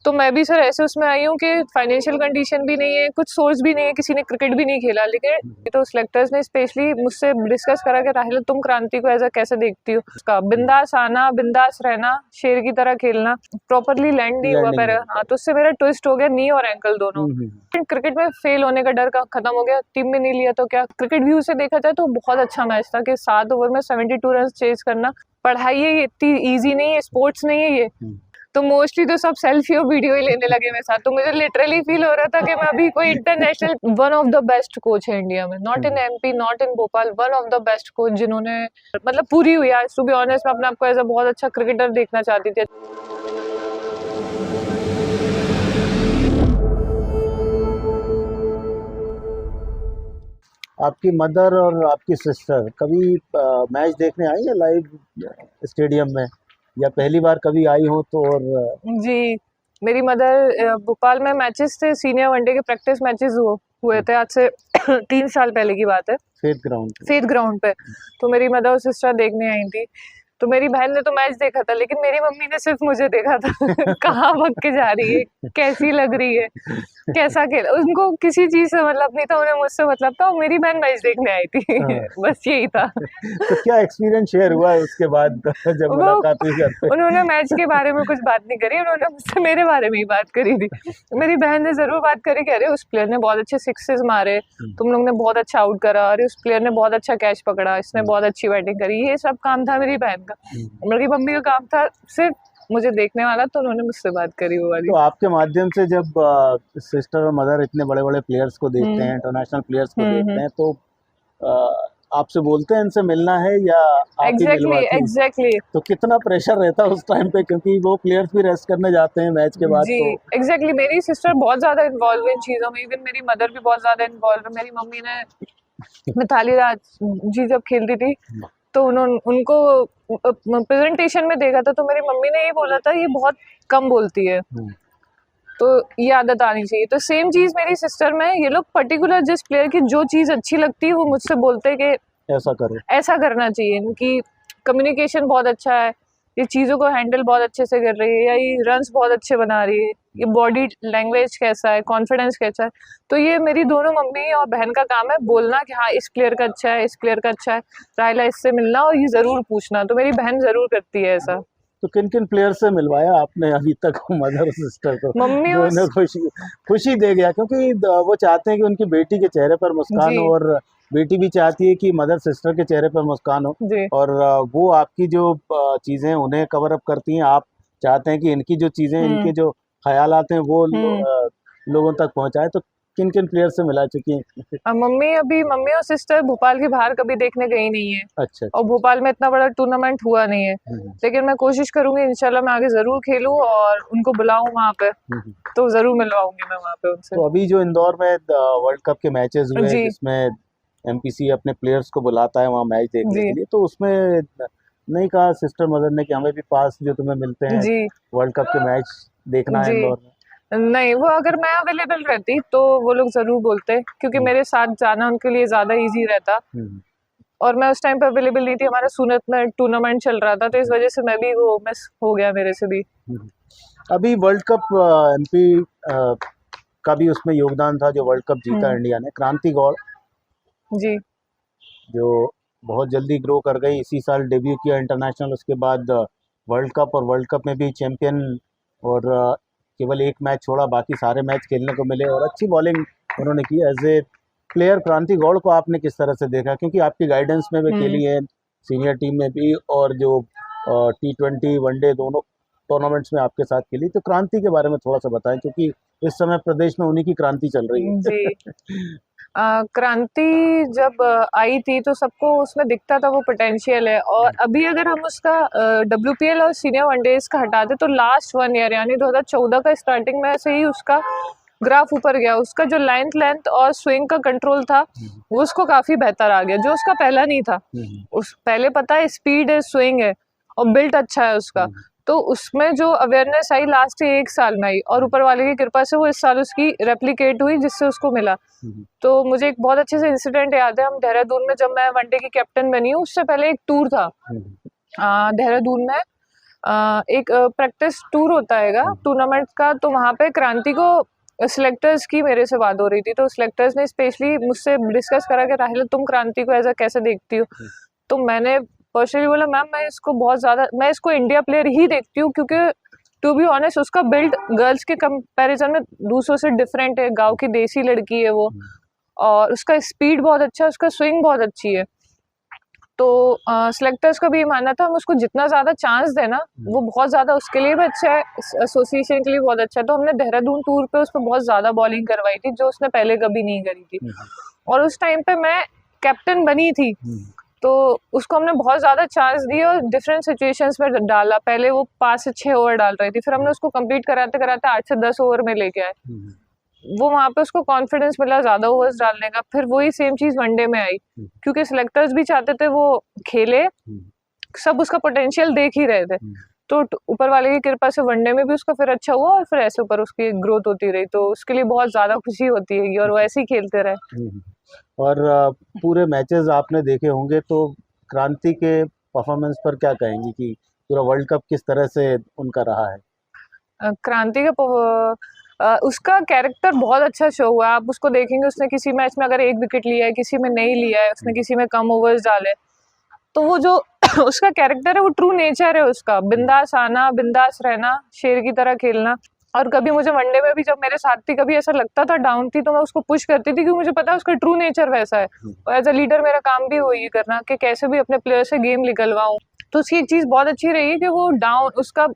तो मैं भी सर ऐसे उसमें आई हूँ कि फाइनेंशियल कंडीशन भी नहीं है, कुछ सोर्स भी नहीं है, किसी ने क्रिकेट भी नहीं खेला, लेकिन तो सिलेक्टर्स ने स्पेशली मुझसे डिस्कस करा कि राहिल तुम क्रांति को ऐसा कैसे देखती हो, उसका बिंदास आना, बिंदास रहना, शेर की तरह खेलना, प्रॉपरली लैंड नहीं हुआ पैर, हाँ तो उससे मेरा ट्विस्ट हो गया नी और एंकल दोनों। क्रिकेट में फेल होने का डर का खत्म हो गया, टीम में नहीं लिया तो क्या, क्रिकेट व्यू से देखा जाए तो बहुत अच्छा मैच था कि 7 ओवर में 72 रन चेज करना, पढ़ाई है इतनी ईजी नहीं है, स्पोर्ट्स नहीं है ये, तो मोस्टली तो सब सेल्फी और वीडियो ही लेने लगे मेरे साथ, तो मुझे लिटरली फील हो रहा था कि मैं अभी कोई international one of the best coach है इंडिया में, not in MP, not in Bhopal, one of the best coach जिन्होंने मतलब पूरी हुई आज। टू बी ऑनेस्ट मैं अपने आपको ऐसा बहुत अच्छा क्रिकेटर देखना चाहती थी। आपकी मदर और आपकी सिस्टर कभी मैच देखने आई है लाइव स्टेडियम में, या पहली बार कभी आई हो तो? और जी, मेरी मदर भोपाल में मैचेस थे, सीनियर वनडे के प्रैक्टिस मैचेस हुए थे आज से 3 साल पहले की बात है, फेथ ग्राउंड पे, तो मेरी मदर और सिस्टर देखने आई थी। तो मेरी बहन ने तो मैच देखा था, लेकिन मेरी मम्मी ने सिर्फ मुझे देखा था कहाँ भाग के जा रही है, कैसी लग रही है, कैसा खेला, उनको किसी चीज से मतलब नहीं था, उन्हें मुझसे मतलब था, और मेरी बहन मैच देखने आई थी बस यही था। तो क्या एक्सपीरियंस शेयर हुआ है उसके बाद जब मुलाकात हुई घर पे? उन्होंने मैच के बारे में कुछ बात नहीं करी, उन्होंने मुझसे मेरे बारे में ही बात करी थी। मेरी बहन ने जरूर बात करी, कह रहे उस प्लेयर ने बहुत अच्छे सिक्सेस मारे, तुम लोग ने बहुत अच्छा आउट करा, अरे उस प्लेयर ने बहुत अच्छा कैच पकड़ा, इसने बहुत अच्छी बैटिंग करी, ये सब काम था मेरी बहन का। मेरी मम्मी का काम था सिर्फ मुझे देखने वाला, तो उन्होंने मुझसे बात करी वो वाली। तो आपके माध्यम से जब सिस्टर और मदर इतने बड़े बड़े प्लेयर्स को देखते हैं, इंटरनेशनल प्लेयर्स को देखते हैं, तो आपसे बोलते हैं इनसे मिलना है या आप ही मिलवाती हैं? एग्जैक्टली। तो कितना प्रेशर रहता है उस टाइम पे, क्योंकि वो प्लेयर्स भी रेस्ट करने जाते हैं मैच के बाद? जी, तो एग्जैक्टली मेरी सिस्टर बहुत ज्यादा इन्वॉल्व है इन चीजों में, इवन मेरी मदर भी बहुत ज्यादा इन्वॉल्व है। मेरी मम्मी ने मिताली राज जी जब खेलती थी तो उनको प्रेजेंटेशन में देखा था, तो मेरी मम्मी ने ये बोला था ये बहुत कम बोलती है, तो ये आदत आनी चाहिए। तो सेम चीज मेरी सिस्टर में, ये लोग पर्टिकुलर जिस प्लेयर की जो चीज अच्छी लगती है वो मुझसे बोलते हैं कि ऐसा करो, ऐसा करना चाहिए, इनकी कम्युनिकेशन बहुत अच्छा है, ये चीज़ों को हैंडल बहुत अच्छे से कर रही है, या ये रन्स बहुत अच्छे बना रही है, ये बॉडी लैंग्वेज कैसा है, कॉन्फिडेंस कैसा है। तो ये मेरी दोनों मम्मी और बहन का काम है बोलना कि हाँ इस प्लेयर का अच्छा है, इस प्लेयर का अच्छा है, राहिला इससे मिलना और ये ज़रूर पूछना, तो मेरी बहन ज़रूर करती है ऐसा। तो किन किन प्लेयर से मिलवाया आपने अभी तक मदर और सिस्टर को, मम्मी जो उन्हें खुशी दे गया? क्योंकि वो चाहते हैं कि उनकी बेटी के चेहरे पर मुस्कान हो, और बेटी भी चाहती है कि मदर सिस्टर के चेहरे पर मुस्कान हो, और वो आपकी जो चीज़ें उन्हें कवर अप करती हैं, आप चाहते हैं कि इनकी जो चीज़ें, इनके जो ख्यालात हैं वो लोगों तक पहुंचाए। तो किन किन प्लेयर से मिला चुकी हैं? मम्मी और सिस्टर भोपाल के बाहर कभी देखने गई नहीं है। अच्छा। और भोपाल में इतना बड़ा टूर्नामेंट हुआ नहीं है, लेकिन मैं कोशिश करूंगी इंशाल्लाह मैं आगे जरूर खेलूं और उनको बुलाऊं वहाँ पे, तो जरूर मिलवाऊंगी मैं वहाँ पे उनसे। तो अभी जो इंदौर में वर्ल्ड कप के मैचेस हुए, जिसमें एमपीसी अपने प्लेयर्स को बुलाता है वहाँ मैच देखने के लिए, तो उसमें नहीं कहा सिस्टर मदर ने कि हमें भी पास जो तुम्हें मिलते हैं वर्ल्ड कप के मैच देखना है इंदौर में? नहीं, वो अगर मैं अवेलेबल रहती तो वो लोग जरूर बोलते, क्योंकि मेरे साथ जाना उनके लिए ज्यादा इजी रहता, और मैं उस टाइम पे अवेलेबल नहीं थी, हमारा सूरत में टूर्नामेंट चल रहा था, तो इस वजह से मैं भी वो मिस हो गया मेरे से भी। अभी वर्ल्ड कप एमपी का भी उसमें योगदान था, जो वर्ल्ड कप जीता इंडिया ने, क्रांति गौड़ जी, जो बहुत जल्दी ग्रो कर गई, इसी साल डेब्यू किया इंटरनेशनल, उसके बाद वर्ल्ड कप, और वर्ल्ड कप में भी चैंपियन, और केवल एक मैच छोड़ा, बाकी सारे मैच खेलने को मिले, और अच्छी बॉलिंग उन्होंने की। एज ए प्लेयर क्रांति गौड़ को आपने किस तरह से देखा? क्योंकि आपकी गाइडेंस में भी खेली है, सीनियर टीम में भी, और जो T20 वनडे दोनों टूर्नामेंट्स में आपके साथ खेली, तो क्रांति के बारे में थोड़ा सा बताएं, क्योंकि इस समय प्रदेश में उन्हीं की क्रांति चल रही है। जी। क्रांति जब आई थी तो सबको उसमें दिखता था वो पोटेंशियल है, और अभी अगर हम उसका WPL और सीनियर वनडेज का हटा दे तो लास्ट 1 ईयर यानी 2014 का स्टार्टिंग में से ही उसका ग्राफ ऊपर गया, उसका जो लेंथ और स्विंग का कंट्रोल था वो उसको काफी बेहतर आ गया, जो उसका पहला नहीं था। उस पहले पता है स्पीड है, स्विंग है, और बिल्ट अच्छा है उसका, तो उसमें जो अवेयरनेस आई लास्ट 1 साल में आई, और ऊपर वाले की कृपा से वो इस साल उसकी रेप्लिकेट हुई, जिससे उसको मिला। तो मुझे एक बहुत अच्छे से इंसिडेंट याद है, हम देहरादून में, जब मैं वनडे की कैप्टन बनी हूँ उससे पहले एक टूर था देहरादून में, एक प्रैक्टिस टूर होता हैगा टूर्नामेंट का, तो वहाँ पे क्रांति को सिलेक्टर्स की मेरे से बात हो रही थी, तो सिलेक्टर्स ने स्पेशली मुझसे डिस्कस करा कि राहिल तुम क्रांति को ऐसा कैसे देखती हो। तो मैंने पर्सनली बोला मैम मैं इसको इंडिया प्लेयर ही देखती हूँ, क्योंकि टू बी ऑनेस्ट उसका बिल्ड गर्ल्स के कंपैरिजन में दूसरों से डिफरेंट है, गांव की देसी लड़की है वो, और उसका स्पीड बहुत अच्छा है, उसका स्विंग बहुत अच्छी है। तो सिलेक्टर्स का भी ये मानना था हम उसको जितना ज़्यादा चांस देना वो बहुत ज़्यादा उसके लिए भी अच्छा है, एसोसिएशन के लिए बहुत अच्छा है। तो हमने देहरादून टूर पे उस पर बहुत ज़्यादा बॉलिंग करवाई थी जो उसने पहले कभी नहीं करी थी, और उस टाइम पे मैं कैप्टन बनी थी, तो उसको हमने बहुत ज़्यादा चांस दिए और डिफरेंट सिचुएशंस में डाला। पहले वो 5 से 6 ओवर डाल रही थी, फिर हमने उसको कंप्लीट कराते कराते 8 से 10 ओवर में लेके आए। वो वहाँ पे उसको कॉन्फिडेंस मिला ज़्यादा ओवर्स डालने का। फिर वही सेम चीज़ वनडे में आई, क्योंकि सिलेक्टर्स भी चाहते थे वो खेले, सब उसका पोटेंशियल देख ही रहे थे। तो ऊपर वाले की कृपा से वनडे में भी उसका फिर अच्छा हुआ, और फिर ऐसे ऊपर उसकी ग्रोथ होती रही, तो उसके लिए बहुत ज़्यादा खुशी होती है और वो ऐसे ही खेलते रहे। और पूरे मैचेस आपने देखे होंगे, तो क्रांति के परफॉर्मेंस पर क्या कहेंगी कि पूरा वर्ल्ड कप किस तरह से उनका रहा है? क्रांति का उसका कैरेक्टर बहुत अच्छा शो हुआ। आप उसको देखेंगे, उसने किसी मैच में अगर 1 विकेट लिया है, किसी में नहीं लिया है, उसने किसी में कम ओवर्स डाले, तो वो जो उसका कैरेक्टर है वो ट्रू नेचर है उसका, बिंदास आना, बिंदास रहना, शेर की तरह खेलना। और कभी मुझे वनडे में भी जब मेरे साथ थी, कभी ऐसा लगता था डाउन थी, तो मैं उसको पुश करती थी, क्योंकि मुझे पता है उसका ट्रू नेचर वैसा है। और एज अ लीडर मेरा काम भी वही करना कि कैसे भी अपने प्लेयर से गेम निकलवाऊं। तो उसकी एक चीज़ बहुत अच्छी रही कि वो डाउन, उसका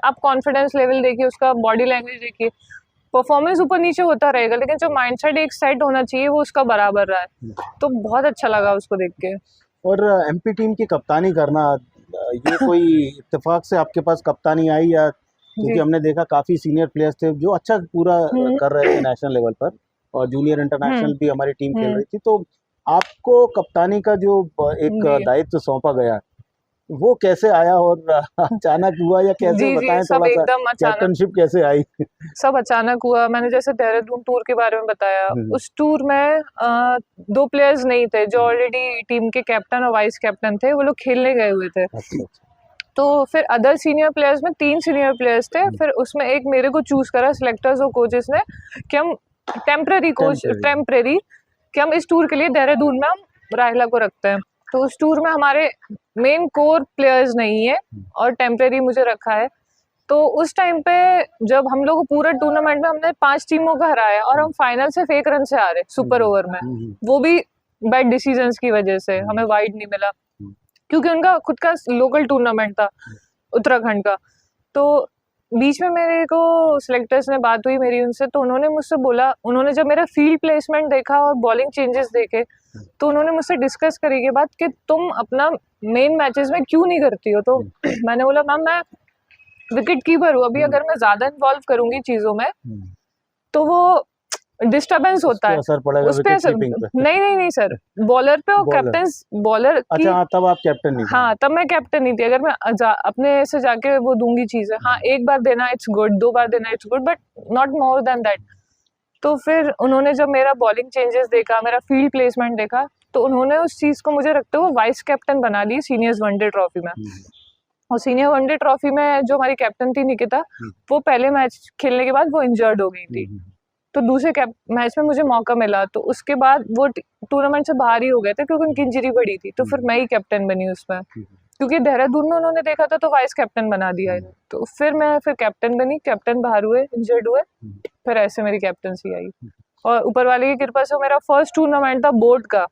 आप कॉन्फिडेंस लेवल देखिए, उसका बॉडी लैंग्वेज देखिए, परफॉर्मेंस ऊपर नीचे होता रहेगा, लेकिन जो माइंडसेट एक साइड होना चाहिए वो उसका बराबर रहा है। तो बहुत अच्छा लगा उसको देख के। और एमपी टीम की कप्तानी करना, ये कोई इत्तेफाक से आपके पास कप्तानी आई, या क्योंकि हमने देखा काफ़ी सीनियर प्लेयर्स थे जो अच्छा पूरा कर रहे थे नेशनल लेवल पर, और जूनियर इंटरनेशनल भी हमारी टीम खेल रही थी, तो आपको कप्तानी का जो एक दायित्व सौंपा गया वो कैसे आया, और अचानक हुआ या कैसे, जी, बताएं सब थोड़ा सा, एकदम अचानक, कैप्टनशिप कैसे आई? सब अचानक हुआ। मैंने जैसे देहरादून टूर के बारे में बताया, उस टूर में 2 प्लेयर्स नहीं थे जो ऑलरेडी टीम के कैप्टन और वाइस कैप्टन थे, वो लोग खेलने गए हुए थे। अच्छा। तो फिर अदर सीनियर प्लेयर्स में 3 सीनियर प्लेयर्स थे, फिर उसमें एक मेरे को चूज करा सिलेक्टर्स और कोचेस ने कि हम टेम्पररी कि हम इस टूर के लिए देहरादून में हम राहिला को रखते हैं। तो उस टूर में हमारे मेन कोर प्लेयर्स नहीं है और टेम्पररी मुझे रखा है। तो उस टाइम पे जब हम लोग पूरा टूर्नामेंट में हमने 5 टीमों को हराया और हम फाइनल से 1 रन से हारे सुपर ओवर में, वो भी बैड डिसीजंस की वजह से। हमें वाइड नहीं मिला क्योंकि उनका खुद का लोकल टूर्नामेंट था उत्तराखंड का। तो बीच में मेरे को सिलेक्टर्स ने बात हुई मेरी उनसे, तो उन्होंने मुझसे बोला, उन्होंने जब मेरा फील्ड प्लेसमेंट देखा और बॉलिंग चेंजेस देखे, तो उन्होंने मुझसे डिस्कस करी के बाद कि तुम अपना मेन मैचेस में क्यों नहीं करती हो। तो मैंने बोला मैम मैं विकेट कीपर हूँ, अभी अगर मैं ज्यादा इन्वॉल्व करूंगी चीजों में तो वो डिस्टर्बेंस होता है, असर पड़ेगा उस पे असर। नहीं सर, बॉलर पे और कैप्टन बॉलर की। अच्छा, तब आप कैप्टन नहीं थे? हाँ, तब मैं कैप्टन नहीं थी। अगर मैं अपने से जाके वो दूंगी चीजें, हाँ 1 बार देना इट्स गुड, 2 बार देना it's good, but not more than that. तो फिर उन्होंने जब मेरा बॉलिंग चेंजेस देखा, मेरा फील्ड प्लेसमेंट देखा, तो उन्होंने उस चीज को मुझे रखते हुए वाइस कैप्टन बना दी सीनियर्स वनडे ट्रॉफी में। और सीनियर वनडे ट्रॉफी में जो हमारी कैप्टन थी निकिता, वो पहले मैच खेलने के बाद वो इंजर्ड हो गई थी, तो दूसरे मैच में मुझे मौका मिला। तो उसके बाद वो टूर्नामेंट से बाहर ही हो गए थे क्योंकि उनकी इंजरी बड़ी थी, तो फिर मैं ही कैप्टन बनी उसमें, क्योंकि देहरादून में उन्होंने देखा था तो वाइस कैप्टन बना दिया। तो फिर मैं कैप्टन बनी, कैप्टन बाहर हुए, इंजर्ड हुए, फिर ऐसे मेरी कैप्टनसी आई। और ऊपर वाले की कृपा से मेरा फर्स्ट टूर्नामेंट था बोर्ड का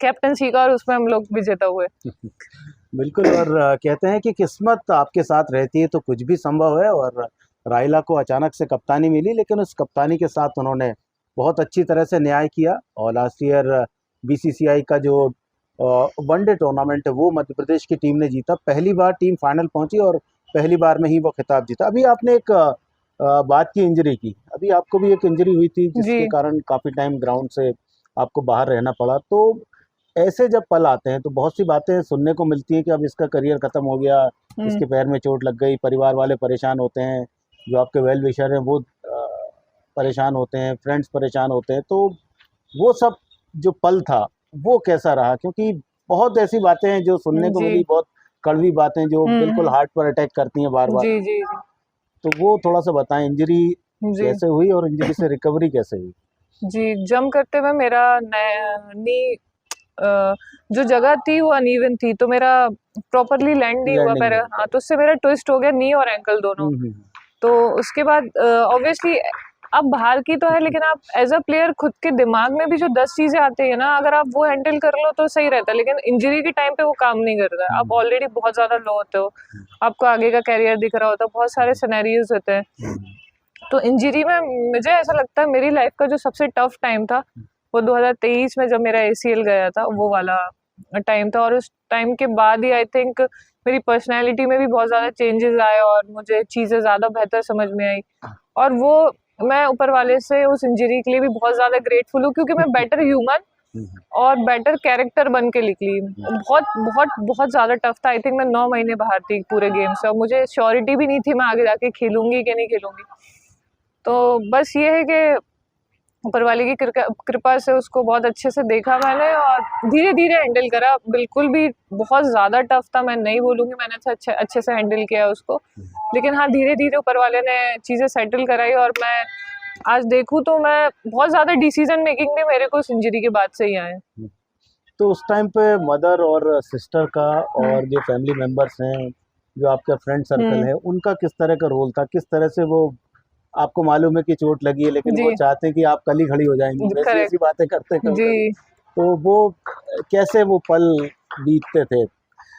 कैप्टनसी का, और उसमें हम लोग विजेता हुए। बिल्कुल। और कहते हैं कि किस्मत आपके साथ रहती है तो कुछ भी संभव है, और राहिला को अचानक से कप्तानी मिली, लेकिन उस कप्तानी के साथ उन्होंने बहुत अच्छी तरह से न्याय किया, और लास्ट ईयर बीसीसीआई का जो वनडे टूर्नामेंट है वो मध्य प्रदेश की टीम ने जीता। पहली बार टीम फाइनल पहुंची और पहली बार में ही वो खिताब जीता। अभी आपने एक बात की इंजरी की, अभी आपको भी एक इंजरी हुई थी जिसके कारण काफ़ी टाइम ग्राउंड से आपको बाहर रहना पड़ा। तो ऐसे जब पल आते हैं तो बहुत सी बातें सुनने को मिलती हैं कि अब इसका करियर ख़त्म हो गया, इसके पैर में चोट लग गई, परिवार वाले परेशान होते हैं, जो आपके वेल विशर हैं वो परेशान होते हैं, फ्रेंड्स परेशान होते हैं। तो वो सब जो पल था वो कैसा रहा? क्योंकि बहुत ऐसी बातें हैं जो सुनने को मिली, बहुत कड़वी बातें जो बिल्कुल हार्ट पर अटैक करती हैं बार बार, जी जी तो वो थोड़ा सा बताएं, इंजरी जी कैसे हुई और इंजरी से रिकवरी कैसे हुई? जी। जंप करते हुए मेरा नी जो जगह थी वो अनइवन थी, तो मेरा प्रॉपरली लैंड नहीं हुआ लैंडिंग पैर, में। हाँ, तो उससे मेरा ट्विस्ट हो गया नी और एंकल दोनों। हम्म। तो उसके बाद ऑब्वियसली अब बाहर की तो है, लेकिन आप एज अ प्लेयर खुद के दिमाग में भी जो 10 चीजें आती है ना, अगर आप वो हैंडल कर लो तो सही रहता है, लेकिन इंजरी के टाइम पे वो काम नहीं करता है। आप ऑलरेडी बहुत ज्यादा लो होते हो, आपको आगे का कैरियर दिख रहा होता है, बहुत सारे सिनेरियोज होते हैं। तो इंजरी में मुझे ऐसा लगता है मेरी लाइफ का जो सबसे टफ टाइम था वो 2023 में जब मेरा ACL गया था, वो वाला टाइम था। और उस टाइम के बाद ही आई थिंक मेरी पर्सनैलिटी में भी बहुत ज़्यादा चेंजेस आए और मुझे चीज़ें ज़्यादा बेहतर समझ में आई। और वो मैं ऊपर वाले से उस इंजरी के लिए भी बहुत ज़्यादा ग्रेटफुल हूँ, क्योंकि मैं बेटर ह्यूमन और बेटर कैरेक्टर बन के निकली। बहुत बहुत बहुत ज़्यादा टफ था। आई थिंक मैं 9 महीने बाहर थी पूरे गेम से, और मुझे श्योरिटी भी नहीं थी मैं आगे जाके खेलूंगी कि नहीं खेलूंगी। तो बस ये है कि ऊपर वाले की कृपा से उसको बहुत अच्छे से देखा मैंने और धीरे धीरे हैंडल करा। बिल्कुल भी बहुत ज़्यादा टफ था, मैं नहीं बोलूँगी मैंने अच्छे से हैंडल किया उसको, लेकिन हाँ, धीरे धीरे ऊपर वाले ने चीज़ें सेटल कराई। और मैं आज देखूँ तो मैं बहुत ज़्यादा डिसीजन मेकिंग भी मेरे को उस इंजरी के बाद से ही आए। तो उस टाइम पे मदर और सिस्टर का और जो फैमिली मेंबर्स हैं, जो आपका फ्रेंड सर्कल है, उनका किस तरह का रोल था? किस तरह से वो, आपको मालूम है कि चोट लगी है लेकिन जी। वो चाहते हैं कि आप कल ही खड़ी हो जाएंगी, वैसी ऐसी करेक्ट। बातें करते हैं कभी कभी, जी तो वो कैसे वो पल बीतते थे?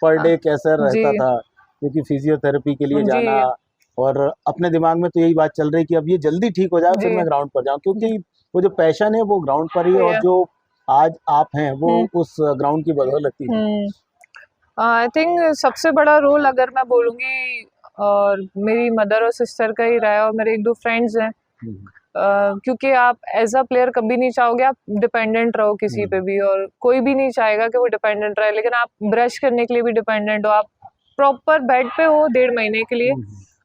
पर डे कैसा जी रहता था? क्योंकि फिजियोथेरेपी के लिए जी जाना, और अपने दिमाग में तो यही बात चल रही कि अब ये जल्दी ठीक हो जाए फिर जी मैं ग्राउंड पर जाऊं, क्योंकि वो जो पैशन है वो ग्राउंड पर ही है, और जो आज आप हैं वो उस ग्राउंड की बदौलत ही है। आई थिंक सबसे बड़ा रोल अगर मैं बोलूँगी, और मेरी मदर और सिस्टर का ही रहा है, और मेरे एक दो फ्रेंड्स हैं। क्योंकि आप एज अ प्लेयर कभी नहीं चाहोगे आप डिपेंडेंट रहो किसी पे भी, और कोई भी नहीं चाहेगा कि वो डिपेंडेंट रहे, लेकिन आप ब्रश करने के लिए भी डिपेंडेंट हो, आप प्रॉपर बेड पे हो 1.5 महीने के लिए,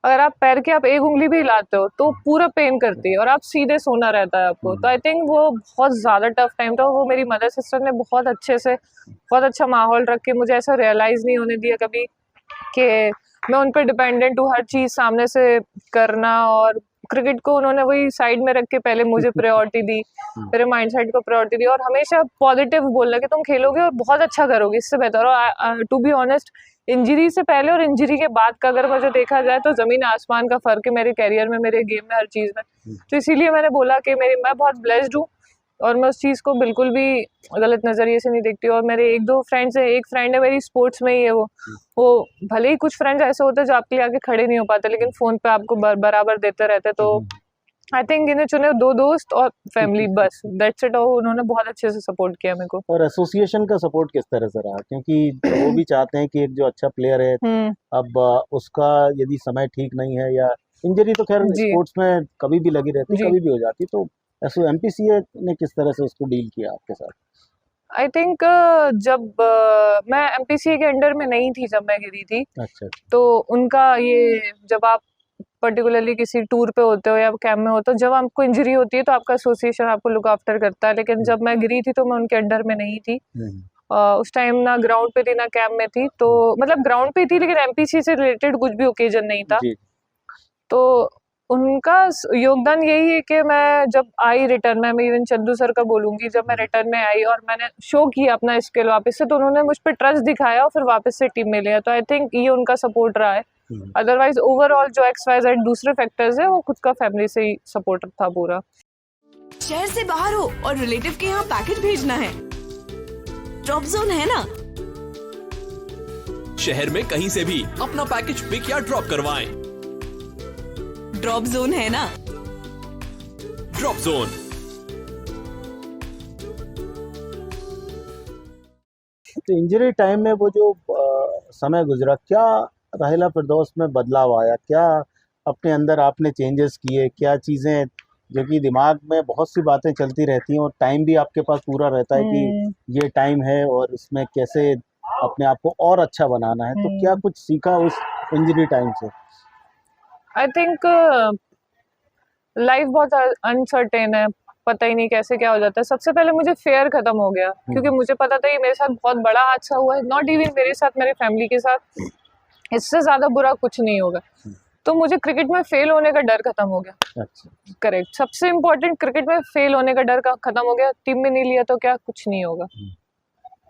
अगर आप पैर की आप एक उंगली भी हिलाते हो तो पूरा पेन करती है और आप सीधे सोना रहता है आपको। तो आई थिंक वो बहुत ज़्यादा टफ टाइम था। वो मेरी मदर सिस्टर ने बहुत अच्छे से बहुत अच्छा माहौल रख के मुझे ऐसा रियलाइज़ नहीं होने दिया कभी कि मैं उन पर डिपेंडेंट हूँ हर चीज़ सामने से करना। और क्रिकेट को उन्होंने वही साइड में रख के पहले मुझे प्रायोरिटी दी, मेरे माइंडसेट को प्रायोरिटी दी, और हमेशा पॉजिटिव बोलना कि तुम खेलोगे और बहुत अच्छा करोगे, इससे बेहतर। और टू बी ऑनेस्ट, इंजरी से पहले और इंजरी के बाद का अगर मुझे देखा जाए तो ज़मीन आसमान का फ़र्क है मेरे कैरियर में, मेरे गेम में, हर चीज़ में। तो इसीलिए मैंने बोला कि मैं बहुत ब्लेस्ड हूँ और मैं उस चीज़ को बिल्कुल भी गलत नज़रिए से नहीं देखती हूँ। और मेरे एक दो फ्रेंड्स हैं, एक फ्रेंड है मेरी स्पोर्ट्स में ही है, वो भले ही कुछ फ्रेंड्स ऐसे होते हैं जो आपके लिए आगे खड़े नहीं हो पाते, लेकिन फ़ोन पे आपको बराबर देते रहते। तो आई थिंक इन्हें चुने 2 दोस्त और फैमिली, बस दैट्स इट। और उन्होंने बहुत अच्छे से सपोर्ट किया मेरे को। और एसोसिएशन का सपोर्ट किस तरह से रहा? क्योंकि वो भी चाहते हैं कि एक जो अच्छा प्लेयर है, अब उसका यदि समय ठीक नहीं है, या इंजरी तो खैर जी स्पोर्ट्स में कभी भी लगी रहती, जी कभी भी हो जाती, तो ऐसो एमपीसीए ने किस तरह से उसको डील किया आपके साथ? आई थिंक जब मैं एमपीसीए के अंडर में नहीं थी जब मैं गिरी थी, अच्छा। तो उनका ये, जब आप पर्टिकुलरली किसी टूर पे होते हो या कैंप में होते हो, जब आपको इंजरी होती है तो आपका एसोसिएशन आपको लुक आफ्टर करता है। लेकिन जब मैं गिरी थी तो मैं उनके अंडर में नहीं थी। उस टाइम ना ग्राउंड पे थी ना कैंप में थी, तो मतलब ग्राउंड पे थी लेकिन एमपीसी से रिलेटेड कुछ भी ओकेजन नहीं था। तो उनका योगदान यही है कि मैं जब आई रिटर्न में, मैं इवन चंदू सर का बोलूँगी, जब मैं रिटर्न में आई और मैंने शो किया अपना स्किल वापस से, तो उन्होंने मुझ पर ट्रस्ट दिखाया और फिर वापस से टीम में लिया। तो आई थिंक ये उनका सपोर्ट रहा है। अदरवाइज ओवरऑल जो XYZ दूसरे फैक्टर्स है वो खुद का फैमिली से ही सपोर्ट था पूरा। शहर से बाहर हो और रिलेटिव के यहाँ पैकेट भेजना है, ड्रॉप जोन है ना। शहर में कहीं से भी अपना पैकेज पिक या ड्रॉप करवाएं। ड्रॉप जोन है ना। Drop zone. तो इंजरी टाइम में वो जो समय गुजरा, क्या राहिला फिरदौस में बदलाव आया? क्या अपने अंदर आपने चेंजेस किए? क्या चीज़ें, जो कि दिमाग में बहुत सी बातें चलती रहती हैं और टाइम भी आपके पास पूरा रहता है कि ये टाइम है और इसमें कैसे अपने आप को और अच्छा बनाना है, तो क्या कुछ सीखा उस इंजरी टाइम से? आई थिंक लाइफ बहुत अनसर्टेन है, पता ही नहीं कैसे क्या हो जाता है। सबसे पहले मुझे फेयर खत्म हो गया, क्योंकि मुझे पता था कि मेरे साथ बहुत बड़ा हादसा हुआ है, नॉट इवन मेरे साथ, मेरे फैमिली के साथ, इससे ज्यादा बुरा कुछ नहीं होगा। तो मुझे क्रिकेट में फेल होने का डर खत्म हो गया। अच्छा, करेक्ट, सबसे इम्पोर्टेंट, क्रिकेट में फेल होने का डर खत्म हो गया। टीम में नहीं लिया तो क्या, कुछ नहीं होगा,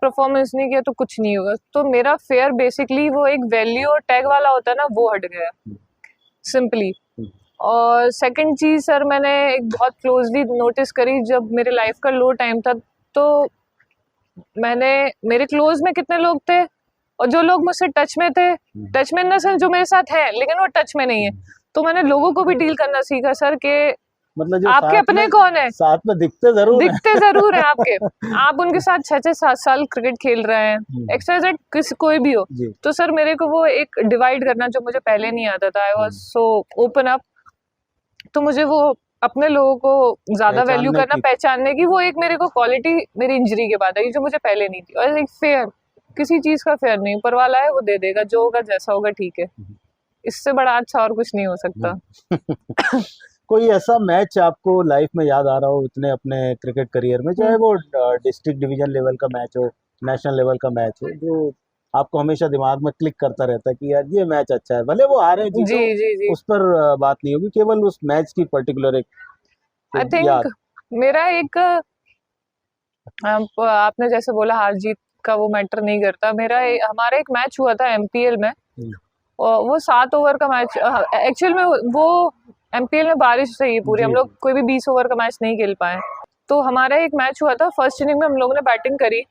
परफॉर्मेंस नहीं किया तो कुछ नहीं होगा। तो मेरा फेयर बेसिकली वो एक वैल्यू और टैग वाला होता है ना, वो हट गया सिंपली। और सेकंड चीज सर, मैंने एक बहुत क्लोजली नोटिस करी, जब मेरे लाइफ का लो टाइम था, तो मैंने, मेरे क्लोज में कितने लोग थे, और जो लोग मुझसे टच में थे, टच में ना सर, जो मेरे साथ है लेकिन वो टच में नहीं है, तो मैंने लोगों को भी डील करना सीखा सर, कि मतलब जो आपके साथ अपने में, कौन है, साथ में दिखते जरूर हैं। दिखते जरूर हैं आपके, आप उनके साथ 6-7 साल क्रिकेट खेल रहे हैं, XYZ किसी कोई भी हो। जी। तो सर मेरे को वो एक डिवाइड करना जो मुझे पहले नहीं आता था, I was so open up, तो मुझे वो अपने लोगों को ज्यादा वैल्यू पहचानने करना, की- पहचानने की, वो एक मेरे को क्वालिटी मेरी इंजरी के बाद आई, जो मुझे पहले नहीं थी। और एक फेयर, किसी चीज का फेयर नहीं, ऊपर वाला है वो दे देगा, जो होगा जैसा होगा ठीक है, इससे बड़ा अच्छा और कुछ नहीं हो सकता। कोई ऐसा मैच आपको लाइफ में याद आ रहा हो इतने अपने क्रिकेट करियर में, चाहे वो डिस्ट्रिक्ट डिवीजन लेवल का मैच हो, नेशनल लेवल का मैच हो, जो आपको हमेशा दिमाग में क्लिक करता रहता है कि यार ये मैच अच्छा है, भले वो हारे जी जीतो, जी जी, उस पर बात नहीं होगी, केवल उस मैच की पर्टिकुलर एक आई तो याद। थिंक मेरा एक, आपने जैसे बोला हार जीत का वो मैटर नहीं करता, हमारा एक मैच हुआ था MPL में, और वो 7 ओवर का मैच, एक्चुअल में वो MPL में बारिश रही पूरी, हम जी, लोग कोई भी 20 ओवर का मैच नहीं खेल पाए। तो हमारा एक मैच हुआ था, फर्स्ट इनिंग में हम लोगों ने बैटिंग करी,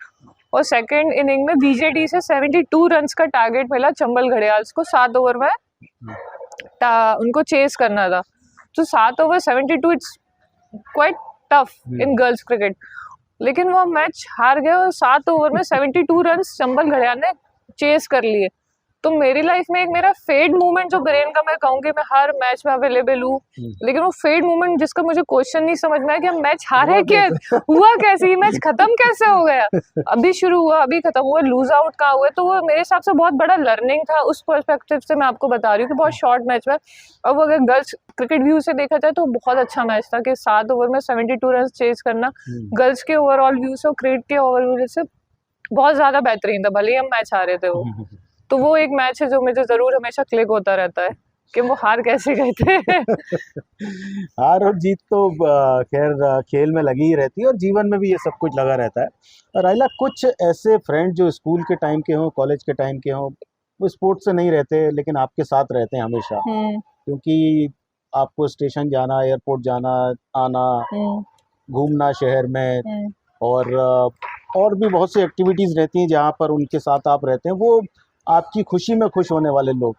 और सेकंड इनिंग में BJD से 72 रन्स का टारगेट मिला चंबल घड़ियाल्स को, 7 ओवर में उनको चेस करना था। तो 7 over 72, it's quite tough in girls cricket, लेकिन वो मैच हार गए, और 7 ओवर में 72 रन्स चंबल घड़ियाल ने चेस कर लिए। तो मेरी लाइफ में एक मेरा फेड मोमेंट, जो ब्रेन का मैं कहूँगी, मैं हर मैच में अवेलेबल हूँ, लेकिन वो फेड मोमेंट जिसका मुझे क्वेश्चन नहीं समझ में आया कि हम मैच हारे क्या, हुआ कैसे, ये मैच खत्म कैसे हो गया, अभी शुरू हुआ अभी खत्म हुआ, लूज आउट कहाँ हुआ, तो वो मेरे हिसाब से बहुत बड़ा लर्निंग था। उस पर्सपेक्टिव से मैं आपको बता रही हूँ कि बहुत शॉर्ट मैच में, अब अगर गर्ल्स क्रिकेट व्यू से देखा जाए तो बहुत अच्छा मैच था, कि 7 ओवर में 72 रन चेज करना गर्ल्स के ओवरऑल व्यू से और क्रिकेट के ओवरऑल व्यू से बहुत ज्यादा बेहतरीन था, भले ही हम मैच हारे थे वो। तो वो एक मैच है जो मुझे जरूर हमेशा क्लिक होता रहता है, कि वो हार कैसे गए थे। हार और जीत तो खैर खेल में लगी ही रहती है, और जीवन में भी ये सब कुछ लगा रहता है। और राहिला, कुछ ऐसे फ्रेंड जो स्कूल के टाइम के हों, कॉलेज के टाइम के हों, वो स्पोर्ट्स से नहीं रहते लेकिन आपके साथ रहते हैं हमेशा, क्योंकि आपको स्टेशन जाना, एयरपोर्ट जाना आना, घूमना शहर में, और भी बहुत सी एक्टिविटीज़ रहती हैं जहाँ पर उनके साथ आप रहते हैं, वो आपकी खुशी में खुश होने वाले लोग,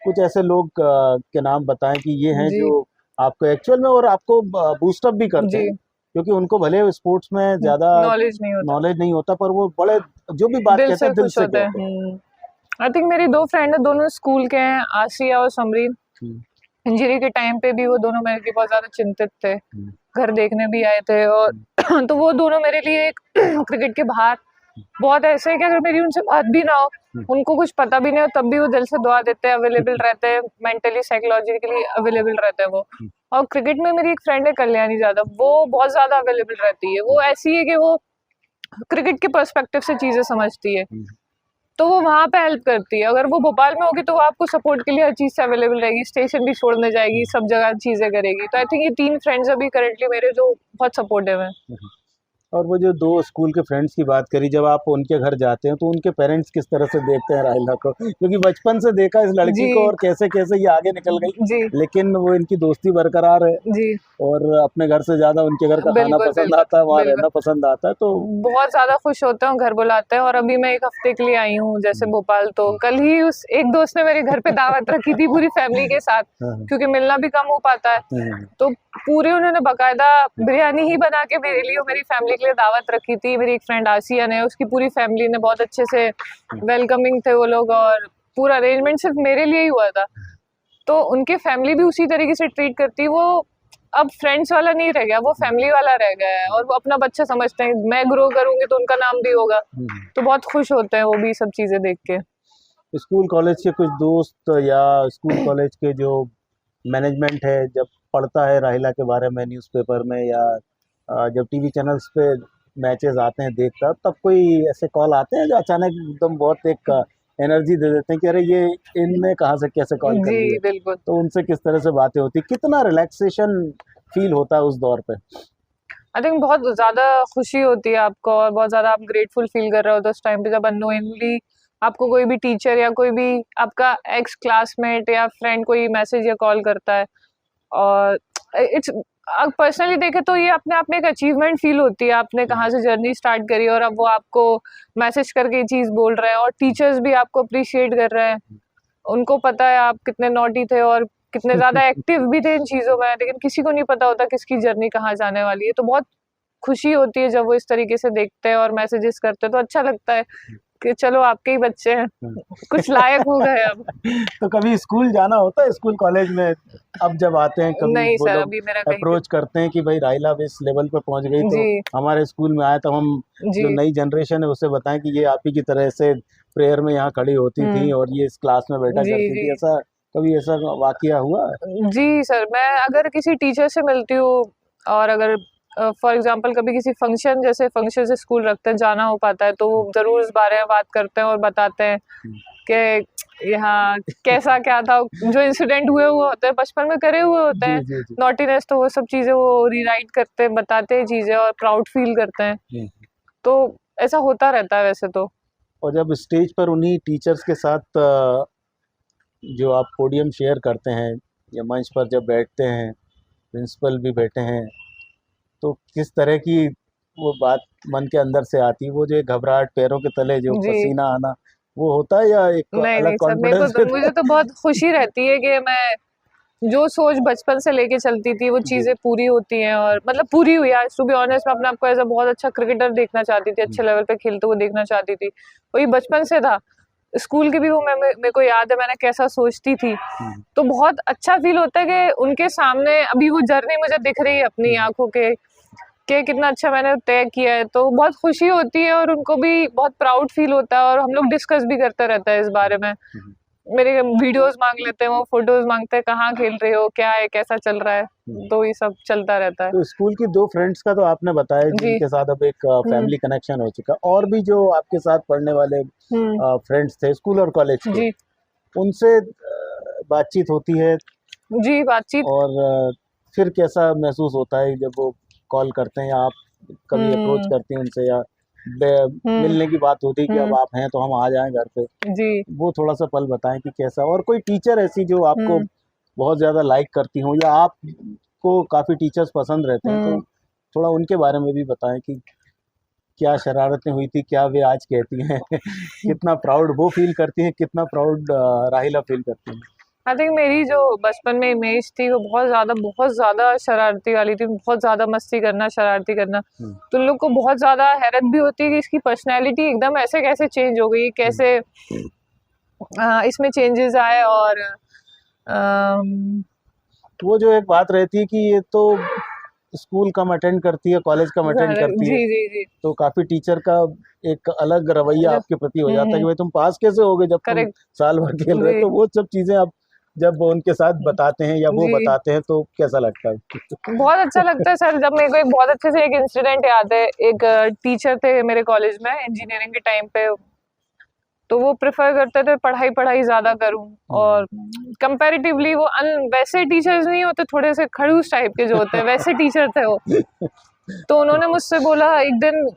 कुछ ऐसे लोग के नाम बताएं कि ये हैं जी। जो आपको एक्चुअल में और आपको बूस्टअप भी करते जी। हैं, क्योंकि उनको भले स्पोर्ट्स में ज़्यादा नॉलेज नहीं होता, पर वो बड़े जो भी बात दिल कहते से हैं दिल खुश से होते कहते हैं। हैं। आई थिंक मेरी 2 फ्रेंड है, दोनों स्कूल के हैं, आसिया और समरीन। इंजरी के टाइम पे भी वो दोनों मेरे लिए बहुत ज्यादा चिंतित थे, घर देखने भी आए थे, और तो वो दोनों मेरे लिए क्रिकेट के बाहर बहुत ऐसे है कि अगर मेरी उनसे बात भी ना हो, उनको कुछ पता भी नहीं हो, तब भी वो दिल से दुआ देते हैं, अवेलेबल रहते हैं, मेंटली साइकोलॉजिकली अवेलेबल रहते हैं वो। और क्रिकेट में मेरी एक फ्रेंड है कल्याणी यादव, वो बहुत ज्यादा अवेलेबल रहती है, वो ऐसी है कि वो क्रिकेट के पर्सपेक्टिव से चीजें समझती है, तो वो वहाँ पे हेल्प करती है। अगर वो भोपाल में होगी तो वो आपको सपोर्ट के लिए हर चीज से अवेलेबल रहेगी, स्टेशन भी छोड़ने जाएगी, सब जगह चीजें करेगी। तो आई थिंक ये 3 फ्रेंड्स अभी करेंटली मेरे जो बहुत सपोर्टिव हैं। और वो जो 2 स्कूल के फ्रेंड्स की बात करी, जब आप उनके घर जाते हैं तो उनके पेरेंट्स किस तरह से देखते हैं राहिला को, क्योंकि बचपन से देखा इस लड़की जी। को और कैसे कैसे ये आगे निकल गई, जी लेकिन वो इनकी दोस्ती बरकरार है, जी, और अपने घर से ज्यादा उनके घर का खाना बिल्कुल पसंद बिल्कुल आता है, वहाँ बिल्कुल, रहना पसंद आता है, तो बहुत ज्यादा खुश होते हैं, घर बुलाते हैं। और अभी मैं 1 हफ्ते के लिए आई हूँ जैसे भोपाल, तो कल ही उस एक दोस्त ने मेरे घर पे दावत रखी थी पूरी फैमिली के साथ, क्योंकि मिलना भी कम हो पाता है, तो पूरे उन्होंने बकायदा बिरयानी ही बना के मेरे लिए और मेरी फैमिली के लिए दावत रखी थी। मेरी एक फ्रेंड आसिया ने, उसकी पूरी फैमिली ने बहुत अच्छे से वेलकमिंग थे वो लोग, और पूरा अरेंजमेंट सिर्फ मेरे लिए ही हुआ था। तो उनके फैमिली भी उसी तरीके से ट्रीट करती, वो अब फ्रेंड्स वाला नहीं रह गया, वो फैमिली वाला रह गया है, और वो अपना बच्चा समझते हैं, मैं ग्रो करूंगी तो उनका नाम भी होगा, तो बहुत खुश होते हैं वो भी सब चीजें देख के। स्कूल कॉलेज के कुछ दोस्त या स्कूल कॉलेज के जो मैनेजमेंट है, जब पढ़ता है राहिला के बारे में न्यूज़पेपर में या जब टीवी चैनल्स पे मैचेस आते हैं देखता, तब कोई ऐसे कॉल आते हैं जो अचानक एकदम बहुत एक एनर्जी दे देते हैं कि अरे ये इनने कहाँ से कैसे कॉल कर जी लिया? बिल्कुल। तो उनसे किस तरह से बातें होती, कितना रिलैक्सेशन फील होता है उस दौर पे? आई थिंक बहुत ज़्यादा खुशी होती है आपको और बहुत ज़्यादा आप ग्रेटफुल फील कर रहे हो तो उस टाइम पे जब अननोइंगली आपको कोई भी टीचर या कोई भी आपका एक्स क्लासमेट या फ्रेंड कोई मैसेज या कॉल करता है। और इट्स अब पर्सनली देखें तो ये अपने आप में एक अचीवमेंट फील होती है, आपने कहाँ से जर्नी स्टार्ट करी और अब वो आपको मैसेज करके ये चीज़ बोल रहे हैं और टीचर्स भी आपको अप्रिशिएट कर रहे हैं। उनको पता है आप कितने नॉटी थे और कितने ज़्यादा एक्टिव भी थे इन चीज़ों में, लेकिन किसी को नहीं पता होता किसकी जर्नी कहाँ जाने वाली है। तो बहुत खुशी होती है जब वो इस तरीके से देखते हैं और मैसेजेस करते हैं, तो अच्छा लगता है कि चलो आपके ही बच्चे हैं, कुछ लायक हो गए अब। तो कभी स्कूल जाना होता है, स्कूल कॉलेज में अब जब आते हैं कभी नहीं वो सर, लोग अभी मेरा कहीं अप्रोच करते हैं कि भाई राहिला अब इस लेवल पे पहुंच गई तो जी हमारे स्कूल में आए, तो हम जी जो नई जनरेशन है उसे बताएं कि ये आप ही की तरह से प्रेयर में यहाँ खड़ी होती थी और ये इस क्लास में बैठा जी करती थी, जी ऐसा कभी ऐसा वाकया हुआ है? जी सर, मैं अगर किसी टीचर से मिलती हूँ और अगर फॉर एग्जांपल कभी किसी फंक्शन जैसे फंक्शन से स्कूल रखते हैं जाना हो पाता है तो वो ज़रूर इस बारे में बात करते हैं और बताते हैं कि यहाँ कैसा क्या था, जो इंसिडेंट हुए होते हैं बचपन में करे हुए होते जी हैं जी जी। नॉटीनेस, तो वो सब चीज़ें वो रीराइट करते हैं, बताते हैं चीज़ें और प्राउड फील करते हैं। हम्म। तो ऐसा होता रहता है वैसे तो। और जब स्टेज पर उन्हीं टीचर्स के साथ जो आप पोडियम शेयर करते हैं या मंच पर जब बैठते हैं, प्रिंसिपल भी बैठे हैं, तो किस तरह की वो बात मन के अंदर से आती है? वो जो एक घबराहट, पैरों के तले जो जी पसीना आना, वो होता है या एक नहीं अलग नहीं सर, मेरे को कॉन्फिडेंस तो देता मुझे तो बहुत खुशी रहती है कि मैं जो सोच बचपन से लेके चलती थी वो जी। चीज़ें पूरी होती हैं और मतलब पूरी हुई आज। टू बी ऑनेस्ट मैं अपने आप को एज अ बहुत अच्छा क्रिकेटर देखना चाहती थी, अच्छे लेवल पे खेलते हुए देखना चाहती थी, वही बचपन से था। स्कूल की भी वो मेरे को याद है मैंने कैसा सोचती थी, तो बहुत अच्छा फील होता है कि उनके सामने अभी वो जर्नी मुझे दिख रही है अपनी आंखों के कि कितना अच्छा मैंने तय किया है, तो बहुत खुशी होती है और उनको भी बहुत प्राउड फील होता है और हम लोग डिस्कस भी करते रहते हैं इस बारे में। मेरे वीडियोस मांग लेते हैं, वो फोटोज मांगते हैं, कहाँ खेल रहे हो, क्या है, कैसा चल रहा है, तो ये सब चलता रहता है। तो स्कूल की 2 फ्रेंड्स का तो आपने बताया जी जिनके साथ अब एक फैमिली कनेक्शन हो चुका, और भी जो आपके साथ पढ़ने वाले फ्रेंड्स थे स्कूल और कॉलेज के, जी उनसे बातचीत होती है जी बातचीत और फिर कैसा महसूस होता है जब वो कॉल करते हैं या आप कभी अप्रोच करती हैं उनसे, या मिलने की बात होती है कि अब आप हैं तो हम आ जाएं घर पे? जी वो थोड़ा सा पल बताएं कि कैसा, और कोई टीचर ऐसी जो आपको बहुत ज़्यादा लाइक करती हो या आपको काफ़ी टीचर्स पसंद रहते हैं, तो थोड़ा उनके बारे में भी बताएं कि क्या शरारतें हुई थी, क्या वे आज कहती हैं कितना प्राउड वो फील करती हैं, कितना प्राउड राहिला फील करती हैं? आई थिंक मेरी जो बचपन में इमेज थी वो बहुत ज़्यादा शरारती वाली थी, बहुत ज़्यादा मस्ती करना, शरारती करना। तो उन लोग को बहुत ज़्यादा हैरत भी होती है कि इसकी पर्सनैलिटी एकदम ऐसे कैसे चेंज हो गई, कैसे इसमें चेंजेस आए। और वो जो एक बात रहती है कि ये तो स्कूल कम अटेंड करती है, कॉलेज कम अटेंड करती जी है, जी जी तो काफ़ी टीचर का एक अलग रवैया आपके प्रति हो जाता है कि भाई तुम पास कैसे हो गए जब तुम करेक्ट साल भर खेल रहे हो? जी तो वो सब चीज़ें आप जब उनके साथ बताते हैं या वो जी बताते हैं तो कैसा लगता है? बहुत अच्छा लगता है सर। जब मेरे को एक बहुत अच्छे से एक इंसिडेंट याद है, एक टीचर थे मेरे कॉलेज में इंजीनियरिंग के टाइम पे, तो वो प्रेफर करते थे पढ़ाई ज़्यादा करूं और कंपैरेटिवली वो वैसे टीचर्स नहीं होते, थोड़े से खड़ूस टाइप के जो होते हैं वैसे टीचर थे वो। तो उन्होंने मुझसे बोला एक दिन,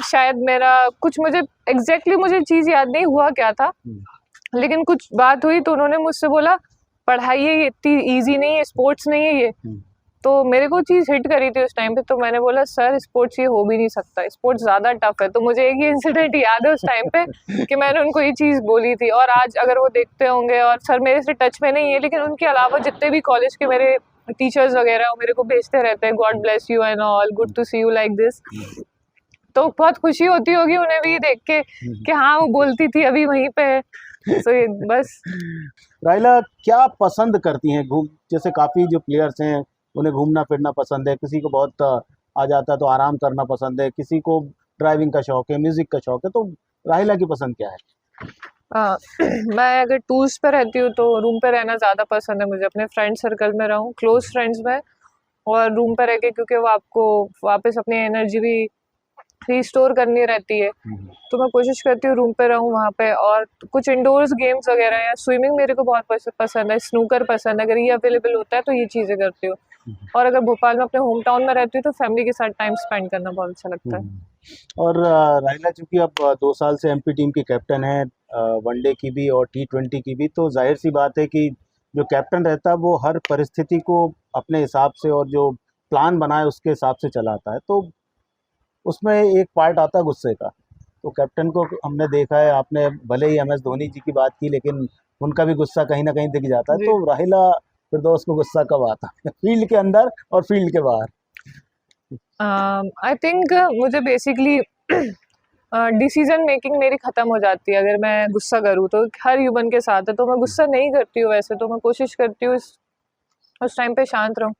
शायद मेरा कुछ मुझे एग्जैक्टली मुझे चीज़ याद नहीं हुआ क्या था, लेकिन कुछ बात हुई तो उन्होंने मुझसे बोला पढ़ाई है ये इतनी ईजी नहीं है, स्पोर्ट्स नहीं है ये। तो मेरे को चीज़ हिट करी थी उस टाइम पे, तो मैंने बोला सर स्पोर्ट्स ये हो भी नहीं सकता, स्पोर्ट्स ज़्यादा टफ है। तो मुझे एक ही इंसिडेंट याद है उस टाइम पे कि मैंने उनको ये चीज़ बोली थी। और आज अगर वो देखते होंगे, और सर मेरे से टच में नहीं है लेकिन उनके अलावा जितने भी कॉलेज के मेरे टीचर्स वगैरह वो मेरे को भेजते रहते हैं, God bless you and all, good to see you like this. तो बहुत खुशी होती होगी उन्हें भी देख के कि हाँ वो बोलती थी अभी वहीं पे है। तो ये बस। राहिला क्या पसंद करती हैं? जैसे काफ़ी जो प्लेयर्स हैं उन्हें घूमना फिरना पसंद है, किसी को बहुत आ जाता है तो आराम करना पसंद है, किसी को ड्राइविंग का शौक है, म्यूजिक का शौक है, तो राहिला की पसंद क्या है? मैं अगर टूर्स पे रहती हूँ तो रूम पे रहना ज़्यादा पसंद है मुझे, अपने फ्रेंड सर्कल में रहूँ, क्लोज फ्रेंड्स में। और रूम पे रह के, क्योंकि वो आपको वापस अपनी एनर्जी भी रिस्टोर करनी रहती है, तो मैं कोशिश करती हूँ रूम पे रहूँ वहाँ पे। और कुछ इंडोर्स गेम्स वगैरह या स्विमिंग मेरे को बहुत पसंद है, स्नूकर पसंद है, अगर ये अवेलेबल होता है तो ये चीज़ें करती हूँ। और अगर भोपाल में अपने होम टाउन में रहती हूँ तो फैमिली के साथ टाइम स्पेंड करना बहुत अच्छा लगता है। और राहिला, चूंकि अब 2 साल से एमपी टीम की कैप्टन है, वनडे की भी और T20 की भी, तो जाहिर सी बात है कि जो कैप्टन रहता है वो हर परिस्थिति को अपने हिसाब से और जो प्लान बनाए उसके हिसाब से चलाता है, तो उसमें एक पार्ट आता है गुस्से का। तो कैप्टन को हमने देखा है, आपने भले ही MS धोनी जी की बात की, लेकिन उनका भी गुस्सा कहीं ना कहीं दिख जाता है। जी। तो राहिला फिरदौस को गुस्सा कब आता है, फील्ड के अंदर और फील्ड के बाहर? आई थिंक मुझे बेसिकली डिसीजन मेकिंग मेरी ख़त्म हो जाती है अगर मैं गुस्सा करूँ तो। हर ह्यूमन के साथ है, तो मैं गुस्सा नहीं करती हूँ वैसे तो। मैं कोशिश करती हूँ उस टाइम पे शांत रहूँ,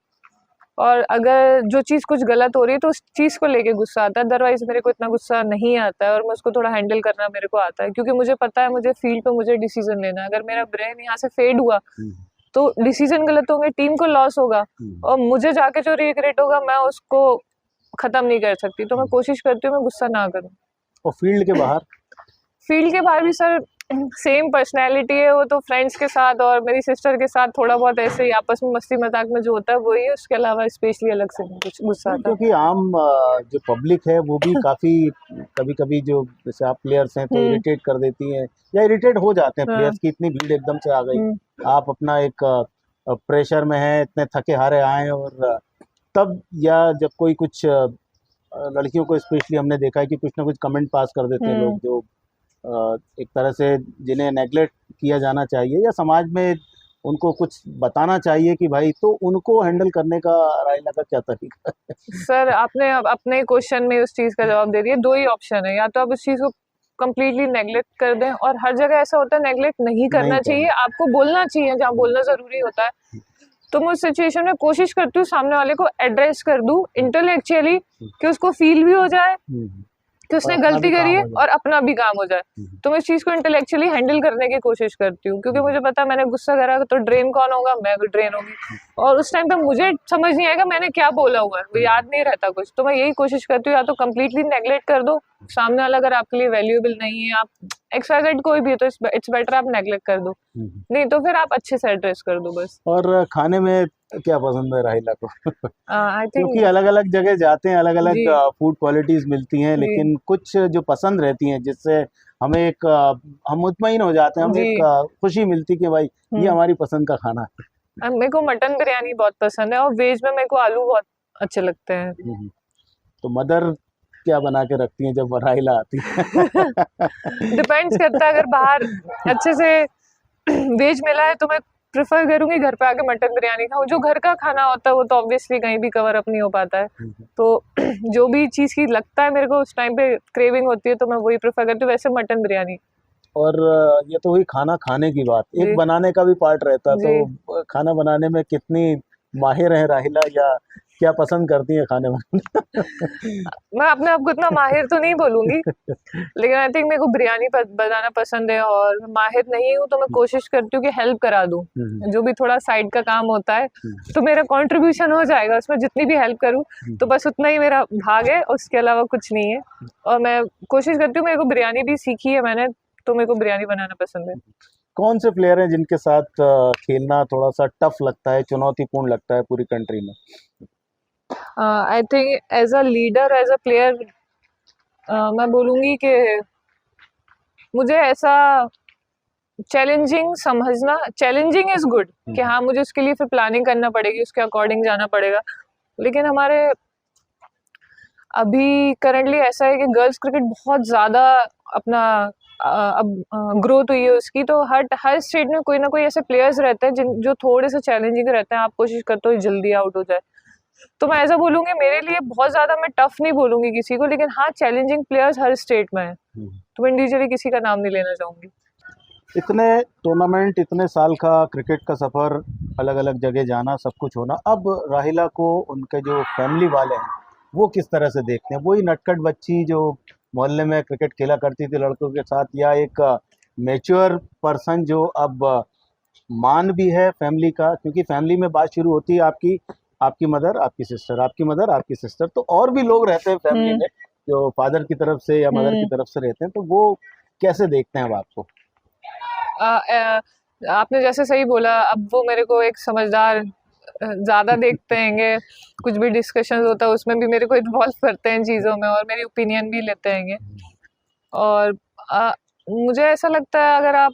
और अगर जो चीज़ कुछ गलत हो रही है तो उस चीज़ को लेके गुस्सा आता है, अदरवाइज मेरे को इतना गुस्सा नहीं आता है। और मैं उसको थोड़ा हैंडल करना मेरे को आता है, क्योंकि मुझे पता है मुझे फील्ड पे मुझे डिसीजन लेना है। अगर मेरा ब्रेन यहाँ से फेड हुआ तो डिसीजन गलत होंगे, टीम को लॉस होगा, और मुझे जाके जो रिग्रेट होगा मैं उसको ख़त्म नहीं कर सकती। तो मैं कोशिश करती हूँ मैं गुस्सा ना करूँ। और फील्ड के बाहर? फील्ड के बाहर भी सर सेम पर्सनैलिटी है, वो तो फ्रेंड्स के साथ और मेरी सिस्टर के साथ थोड़ा बहुत ऐसे ही आपस में मस्ती मजाक में जो होता है वही है, उसके अलावा स्पेशली अलग से नहीं कुछ गुस्सा आता है। क्योंकि आम जो पब्लिक है वो भी काफ़ी कभी कभी, जो जैसे आप प्लेयर्स हैं तो इरिटेट कर देती हैं या इरिटेट हो जाते हैं प्लेयर्स की, इतनी भीड़ एकदम से आ गई, आप अपना एक प्रेशर में हैं, इतने थके हारे आए, और तब या जब कोई कुछ लड़कियों को स्पेशली हमने देखा है कि कुछ ना कुछ कमेंट पास कर देते हैं लोग, जो एक तरह से जिन्हें नेगलेक्ट किया जाना चाहिए या समाज में उनको कुछ बताना चाहिए कि भाई, तो उनको हैंडल करने का राहिला का क्या तरीका है? सर आपने अपने क्वेश्चन में उस चीज़ का जवाब दे दिया। दो ही ऑप्शन है, या तो आप उस चीज़ को कम्प्लीटली नेगलेक्ट कर दें, और हर जगह ऐसा होता है नेगलेक्ट नहीं करना चाहिए, आपको बोलना चाहिए जहाँ बोलना ज़रूरी होता है। तो मैं उस सिचुएशन में कोशिश करती हूँ सामने वाले को एड्रेस कर दूँ इंटेलेक्चुअली, कि उसको फील भी हो जाए कि उसने गलती करी है और अपना भी काम हो जाए। तो मैं इस चीज़ को इंटेलेक्चुअली हैंडल करने की कोशिश करती हूँ, क्योंकि मुझे पता है मैंने गुस्सा करा तो ड्रेन कौन होगा, मैं भी ड्रेन होगी, और उस टाइम पे मुझे समझ नहीं आएगा मैंने क्या बोला हुआ है, वो याद नहीं रहता कुछ। तो मैं यही कोशिश करती हूँ, या तो कम्प्लीटली नेगलेक्ट कर दो, सामने वाला अगर आपके लिए वैल्यूएबल नहीं है, आप XYZ कोई भी है, तो इट्स बेटर आप नेगलेक्ट कर दो, नहीं तो फिर आप अच्छे से एड्रेस कर दो बस। और खाने में क्या पसंद है राहिला को? आई क्योंकि थिंक अलग अलग जगह जाते हैं, अलग अलग जी। फूड क्वालिटीज मिलती हैं, जी। लेकिन कुछ जो पसंद रहती हैं जिससे हमें एक हम मुतमईन हो जाते हैं, हमें जी। एक खुशी मिलती कि भाई ये हमारी पसंद का खाना है। मेरे को मटन बिरयानी बहुत पसंद है, और वेज में मेरे को आलू बहुत अच्छे लगते हैं। तो मदर क्या बना के रखती हैं जब राहिला आती है? डिपेंड्स करता है, अगर बाहर अच्छे से वेज मिला है तो मैं प्रेफर करूंगी घर पे आके मटन बिरयानी खाऊं। जो घर का खाना होता है वो तो ऑब्वियसली कहीं भी कवर अप नहीं हो पाता है, तो जो भी चीज़ की लगता है मेरे को उस टाइम पे क्रेविंग होती है तो मैं वही प्रेफर करती हूँ, वैसे मटन बिरयानी। और ये तो हुई खाना खाने की बात, एक जी। बनाने का भी पार्ट रहता है, जी। तो खाना बनाने में कितनी माहिर है राहिला, या क्या पसंद करती है खाने में? मैं अपने आप को इतना माहिर तो नहीं बोलूंगी, लेकिन आई थिंक मेरे को बिरयानी बनाना पसंद है, और माहिर नहीं हूँ तो मैं कोशिश करती हूँ कि हेल्प करा दूँ, जो भी थोड़ा साइड का काम होता है तो मेरा कंट्रीब्यूशन हो जाएगा उसमें, जितनी भी हेल्प करूँ तो बस उतना ही मेरा भाग है, उसके अलावा कुछ नहीं है। और मैं कोशिश करती हूँ, मेरे को बिरयानी भी सीखी है मैंने, तो मेरे को बिरयानी बनाना पसंद है। कौन से प्लेयर हैं जिनके साथ खेलना थोड़ा सा टफ लगता है, चुनौतीपूर्ण लगता है पूरी कंट्री में? I think as a leader, as a player, मैं बोलूँगी कि मुझे ऐसा चैलेंजिंग समझना, चैलेंजिंग इज़ गुड कि हाँ मुझे उसके लिए फिर प्लानिंग करना पड़ेगी, उसके अकॉर्डिंग जाना पड़ेगा, लेकिन हमारे अभी करंटली ऐसा है कि गर्ल्स क्रिकेट बहुत ज़्यादा अपना अब ग्रोथ हुई है उसकी, तो हर स्टेट में कोई ना कोई ऐसे प्लेयर्स रहते हैं जो थोड़े से चैलेंजिंग रहते हैं, आप कोशिश करते हो जल्दी आउट हो जाए। तो मैं ऐसा बोलूँगी, मेरे लिए बहुत ज़्यादा मैं टफ नहीं बोलूँगी किसी को, लेकिन हाँ चैलेंजिंग प्लेयर्स हर स्टेट में है, तो मैं इंडिविजुअली किसी का नाम नहीं लेना चाहूँगी। इतने टूर्नामेंट, इतने साल का क्रिकेट का सफ़र, अलग अलग जगह जाना, सब कुछ होना, अब राहिला को उनके जो फैमिली वाले हैं वो किस तरह से देखते हैं? वही नटखट बच्ची जो मोहल्ले में क्रिकेट खेला करती थी लड़कों के साथ, या एक मैच्योर पर्सन जो अब मान भी है फैमिली का? क्योंकि फैमिली में बात शुरू होती है आपकी आपकी मदर, आपकी सिस्टर, आपकी मदर, आपकी सिस्टर, तो और भी लोग रहते हैं फैमिली हम्म। में जो फादर की तरफ से या मदर की हम्म। तरफ से रहते हैं, तो वो कैसे देखते हैं अब आपको? आपने जैसे सही बोला, अब वो मेरे को एक समझदार ज़्यादा देखते हैंगे, कुछ भी डिस्कशन होता है उसमें भी मेरे को इन्वॉल्व करते हैं चीज़ों में और मेरी ओपिनियन भी लेते हैंगे। और मुझे ऐसा लगता है अगर आप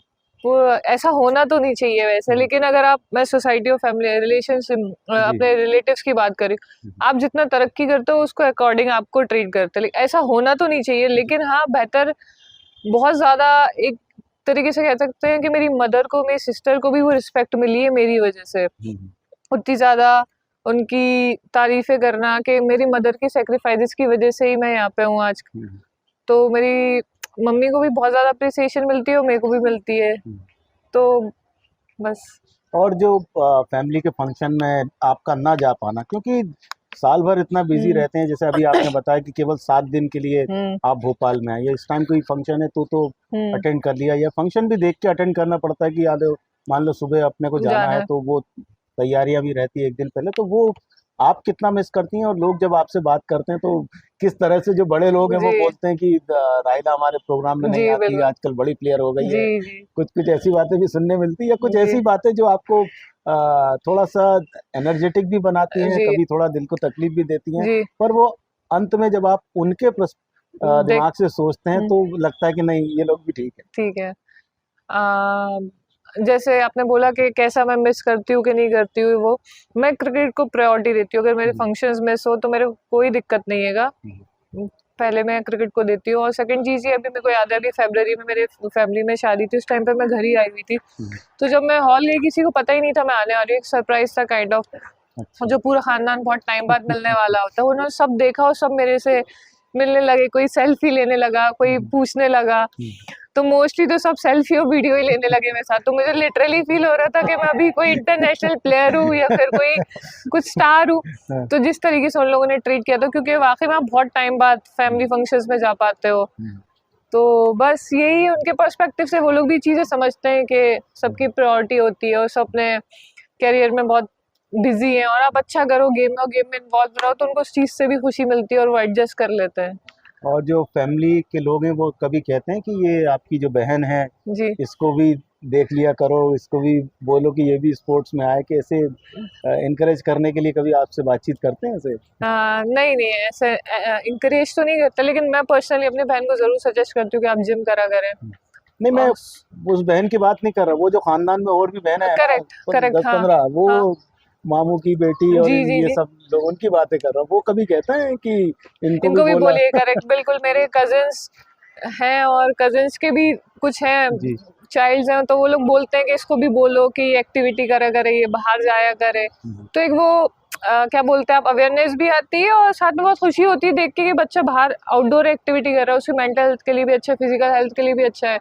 ऐसा होना तो नहीं चाहिए वैसे, लेकिन अगर आप, मैं सोसाइटी और फैमिली रिलेशनशिप अपने रिलेटिव्स की बात करी, आप जितना तरक्की करते हो उसको अकॉर्डिंग आपको ट्रीट करते हैं, लेकिन ऐसा होना तो नहीं चाहिए। लेकिन हाँ, बेहतर बहुत ज़्यादा एक तरीके से कह सकते हैं कि मेरी मदर को, मेरी सिस्टर को भी वो रिस्पेक्ट मिली है मेरी वजह से। उतनी ज़्यादा उनकी तारीफ़ें करना कि मेरी मदर की सैक्रिफाइसेस की वजह से ही मैं यहाँ पे हूँ आज। तो मेरी मम्मी को भी बहुत ज़्यादा अप्रिसिएशन मिलती है और मेरे को भी मिलती है। तो बस। और जो फैमिली के फंक्शन में आपका ना जा पाना, क्योंकि साल भर इतना बिजी रहते हैं, जैसे अभी आपने बताया कि केवल 7 दिन के लिए आप भोपाल में आए, या इस टाइम कोई फंक्शन है तो अटेंड कर लिया, या फंक्शन भी देख के अटेंड करना पड़ता है कि याद मान लो सुबह अपने को जाना है तो वो तैयारियां भी रहती है एक दिन पहले, तो वो आप कितना मिस करती हैं? और लोग जब आपसे बात करते हैं तो किस तरह से, जो बड़े लोग हैं वो बोलते हैं कि राहिला हमारे प्रोग्राम में नहीं आती, आजकल बड़ी प्लेयर हो गई है, कुछ ऐसी बातें भी सुनने मिलती है, या कुछ ऐसी बातें जो आपको थोड़ा सा एनर्जेटिक भी बनाती हैं, कभी थोड़ा दिल को तकलीफ भी देती हैं, पर वो अंत में जब आप उनके दिमाग से सोचते हैं तो लगता है कि नहीं, ये लोग भी ठीक है। ठीक है। जैसे आपने बोला कि कैसा मैं मिस करती हूँ कि नहीं करती हूँ, वो मैं क्रिकेट को प्रायोरिटी देती हूँ। अगर मेरे फंक्शंस मिस हो तो मेरे को कोई दिक्कत नहीं है, पहले मैं क्रिकेट को देती हूँ। और सेकंड चीज़ ये, अभी मेरे को याद है, अभी फरवरी में मेरे फैमिली में शादी थी, उस टाइम पे मैं घर ही आई हुई थी। तो जब मैं हॉल गई, किसी को पता ही नहीं था मैं आने वाली हूँ, एक सरप्राइज था काइंड ऑफ, जो पूरा खानदान बहुत टाइम बाद मिलने वाला होता है। उन्होंने सब देखा और सब मेरे से मिलने लगे, कोई सेल्फी लेने लगा, कोई पूछने लगा, तो मोस्टली तो सब सेल्फी और वीडियो ही लेने लगे मेरे साथ। तो मुझे लिटरली फील हो रहा था कि मैं अभी कोई इंटरनेशनल प्लेयर हूँ या फिर कोई कुछ स्टार हूँ। तो जिस तरीके से उन लोगों ने ट्रीट किया था, क्योंकि वाकई में आप बहुत टाइम बाद फैमिली फंक्शंस में जा पाते हो, तो बस यही उनके पर्सपेक्टिव से वो लोग भी चीज़ें समझते हैं कि सबकी प्रायोरिटी होती है और सब अपने करियर में बहुत बिजी है, और आप अच्छा करो गेम में और गेम में इन्वॉल्व रहो, तो उनको उस चीज़ से भी खुशी मिलती है और वो एडजस्ट कर लेते हैं। और जो फैमिली के लोग हैं वो कभी कहते हैं कि ये आपकी जो बहन है जी, इसको भी देख लिया करो, इसको भी बोलो कि ये भी स्पोर्ट्स में आए, कि ऐसे इनकरेज करने के लिए कभी आपसे बातचीत करते हैं ऐसे? नहीं ऐसे इनकरेज तो नहीं करता, लेकिन मैं पर्सनली अपने बहन को ज़रूर सजेस्ट करती हूँ कि आप जिम करा करें। नहीं, मैं उस बहन की बात नहीं कर रहा, वो जो खानदान में और भी बहन है, करेक्ट, 10-15, वो मामू की बेटी और ये सब लोग, उनकी बातें कर रहा हूँ, वो कभी कहते हैं कि इनको भी बोलिए। करेक्ट, बिल्कुल। मेरे कजिन्स हैं और कजिन्स के भी कुछ हैं चाइल्ड्स हैं, तो वो लोग बोलते हैं कि इसको भी बोलो कि एक्टिविटी करा करे, ये बाहर जाया करे। तो एक वो क्या बोलते हैं आप, अवेयरनेस भी आती है और साथ में बहुत खुशी होती है देख के कि बच्चा बाहर आउटडोर एक्टिविटी कर रहा है, उसकी मेंटल हेल्थ के लिए भी अच्छा है, फिजिकल हेल्थ के लिए भी अच्छा है।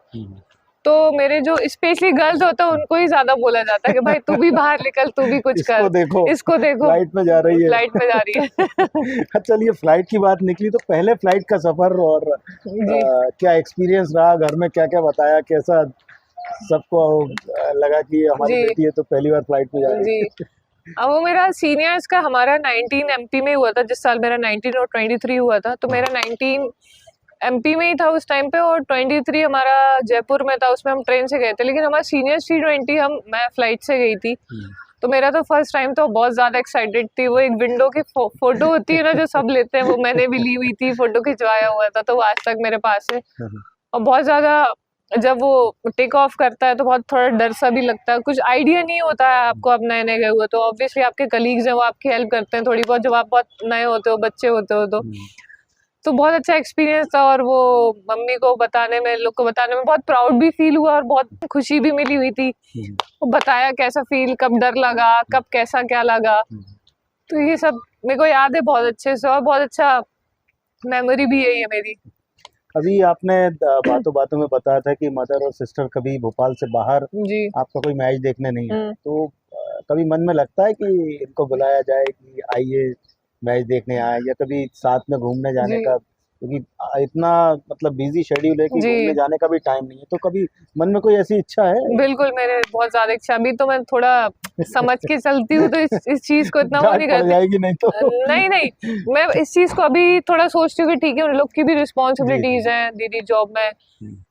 तो मेरे जो स्पेशली गर्ल्स होता है उनको ही ज्यादा बोला जाता है कि भाई तू भी बाहर निकल, तू भी कुछ कर, इसको देखो फ्लाइट में जा रही है, फ्लाइट में जा रही है। चलिए, फ्लाइट की बात निकली तो पहले फ्लाइट का सफर, और क्या एक्सपीरियंस रहा, घर में क्या क्या बताया, कैसा सबको लगा कि हमारी बेटी है तो पहली बार फ्लाइट में जा रही है? अब वो मेरा सीनियर्स का, हमारा 19 एमपी में हुआ था, जिस साल मेरा 19 और 23 हुआ था, तो मेरा 19 एमपी में ही था उस टाइम पे और 23 हमारा जयपुर में था। उसमें हम ट्रेन से गए थे, लेकिन हमारा सीनियर T20 मैं फ्लाइट से गई थी। तो मेरा तो फर्स्ट टाइम तो बहुत ज़्यादा एक्साइटेड थी। वो एक विंडो की फोटो होती है ना जो सब लेते हैं, वो मैंने भी ली हुई थी, फोटो खिंचवाया हुआ था, तो वो आज तक मेरे पास है। और बहुत ज़्यादा जब वो टेक ऑफ करता है तो बहुत थोड़ा डर सा भी लगता है, कुछ आइडिया नहीं होता है आपको, आप नए नए गए हुए, तो ऑब्वियसली आपके कलीग्स हैं वो आपकी हेल्प करते हैं थोड़ी बहुत, जब आप बहुत नए होते हो, बच्चे होते हो। तो बहुत अच्छा एक्सपीरियंस था, और वो मम्मी को बताने में, लोग को बताने में बहुत प्राउड भी फील हुआ और बहुत खुशी भी मिली हुई थी। वो बताया कैसा फील, कब डर लगा, कब कैसा क्या लगा, तो ये सब मेरे को याद है बहुत अच्छे से, और बहुत अच्छा मेमोरी भी है ये मेरी। अभी आपने बातों बातों में बताया था कि मदर और सिस्टर कभी भोपाल से बाहर आपका कोई मैच देखने नहीं है, तो कभी मन में लगता है कि इनको बुलाया जाए कि आइए मैच देखने आए, या कभी साथ में घूमने जाने का क्योंकि इतना मतलब बिजी शेड्यूल है कि जी। घूमने जाने का भी टाइम नहीं है, तो कभी मन में कोई ऐसी इच्छा है? बिल्कुल मेरे बहुत ज्यादा इच्छा, अभी तो मैं थोड़ा समझ के चलती हूँ, तो इस चीज को इतना वो डांट नहीं पड़ करती। जाएगी नहीं तो। नहीं नहीं, मैं इस चीज को अभी थोड़ा सोचती हूँ कि ठीक है, उन लोग की भी रिस्पॉन्सिबिलिटीज हैं, दीदी जॉब में।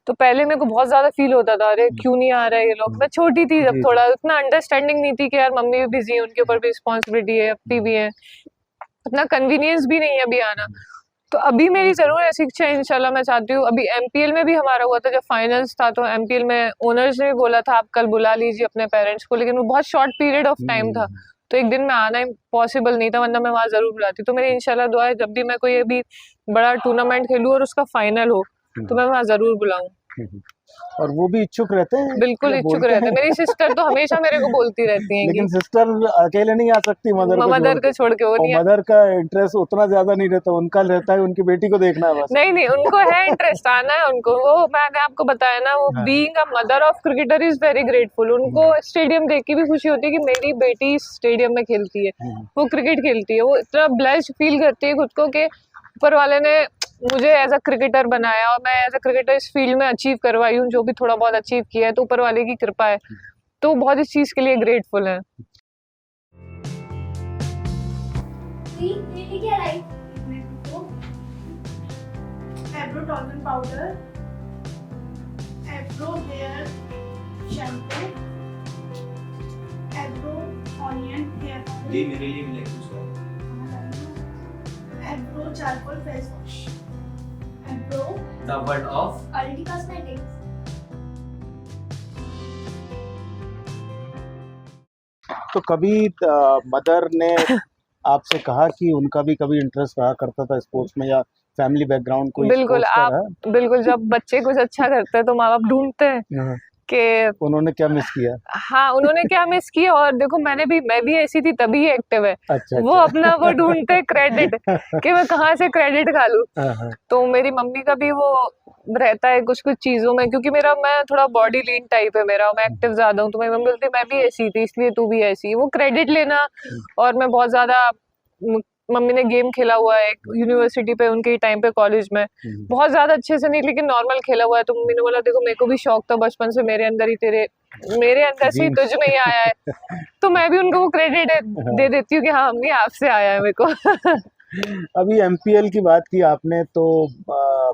तो पहले मेरे को बहुत ज्यादा फील होता था, अरे क्यों नहीं आ रहे ये लोग। मैं छोटी थी जब, जी, थोड़ा उतना अंडरस्टैंडिंग नहीं थी कि यार मम्मी भी बिजी है, उनके ऊपर भी रिस्पॉन्सिबिलिटी है, अपनी भी है, उतना कन्वीनियंस भी नहीं है अभी आना। तो अभी मेरी जरूर ऐसी इच्छा है, इंशाल्लाह मैं चाहती हूँ। अभी एमपीएल में भी हमारा हुआ था, जब फाइनल्स था, तो एमपीएल में ओनर्स ने भी बोला था आप कल बुला लीजिए अपने पेरेंट्स को, लेकिन वो बहुत शॉर्ट पीरियड ऑफ टाइम था, तो एक दिन में आना पॉसिबल नहीं था, वरना मैं वहाँ जरूर बुलाती। तो मेरी इंशाल्लाह दुआ है जब भी मैं कोई अभी बड़ा टूर्नामेंट खेलूँ और उसका फाइनल हो, तो मैं वहाँ जरूर बुलाऊं। और वो भी इच्छुक रहते हैं? बिल्कुल या इच्छुक बोलते रहते हैं, हैं? मेरी सिस्टर तो हमेशा मेरे को बोलती रहती हैं लेकिन कि सिस्टर अकेले नहीं आ सकती मदर को मदर को छोड़ के, वो और नहीं मदर का इंटरेस्ट उतना ज्यादा नहीं रहता, उनका रहता है उनकी बेटी को देखना है बस। नहीं नहीं, उनको है इंटरेस्ट, आना है उनको। वो मैंने आपको बताया ना, वो being a mother of cricketer is very grateful. उनको स्टेडियम देख के भी खुशी होती है कि मेरी बेटी स्टेडियम में खेलती है, वो क्रिकेट खेलती है। वो इतना ब्लेस्ड फील करती है खुद को कि ऊपर वाले ने मुझे एज अ क्रिकेटर बनाया और मैं एज अ क्रिकेटर इस फील्ड में अचीव करवाई हूँ, जो भी थोड़ा बहुत अचीव किया है, तो ऊपर वाले की कृपा है। तो बहुत इस चीज के लिए ग्रेटफुल है। क्या like Eyebrow toner powder, eyebrow hair shampoo, eyebrow onion hair oil, जी मेरे लिए भी लाइक कुछ eyebrow charcoal face wash, eyebrow the word of quality cosmetics. तो कभी मदर ने आपसे कहा कि उनका भी कभी इंटरेस्ट रहा करता था स्पोर्ट्स में, या फैमिली बैकग्राउंड कोई बिल्कुल, स्पोर्ट्स का आप रहा? बिल्कुल, जब बच्चे कुछ अच्छा करते हैं तो माँ बाप ढूंढते हैं कि उन्होंने क्या मिस किया? हाँ उन्होंने क्या मिस किया। और देखो मैं भी ऐसी थी, तभी एक्टिव है। अच्छा, वो अपना वो ढूंढते हैं क्रेडिट कि मैं कहाँ से क्रेडिट खा लूं। हाँ। तो मेरी मम्मी का भी वो रहता है कुछ कुछ चीजों में, क्योंकि मैं थोड़ा बॉडी लीन टाइप है मेरा, मैं एक्टिव ज्यादा हूँ, तो मेरी मम्मी बोलती है मैं भी ऐसी थी इसलिए तू भी ऐसी। वो क्रेडिट लेना, और मैं बहुत ज्यादा, मम्मी ने गेम खेला हुआ है यूनिवर्सिटी पे, उनके टाइम पे कॉलेज में, बहुत ज्यादा अच्छे से नहीं लेकिन नॉर्मल खेला हुआ है। तो मम्मी ने बोला देखो मेरे को भी शौक था बचपन से, मेरे अंदर से ही तुझ में ही आया है। तो मैं भी उनको वो क्रेडिट दे देती हूँ कि हाँ मम्मी आपसे आया है मेरे को। अभी एमपीएल की बात की आपने, तो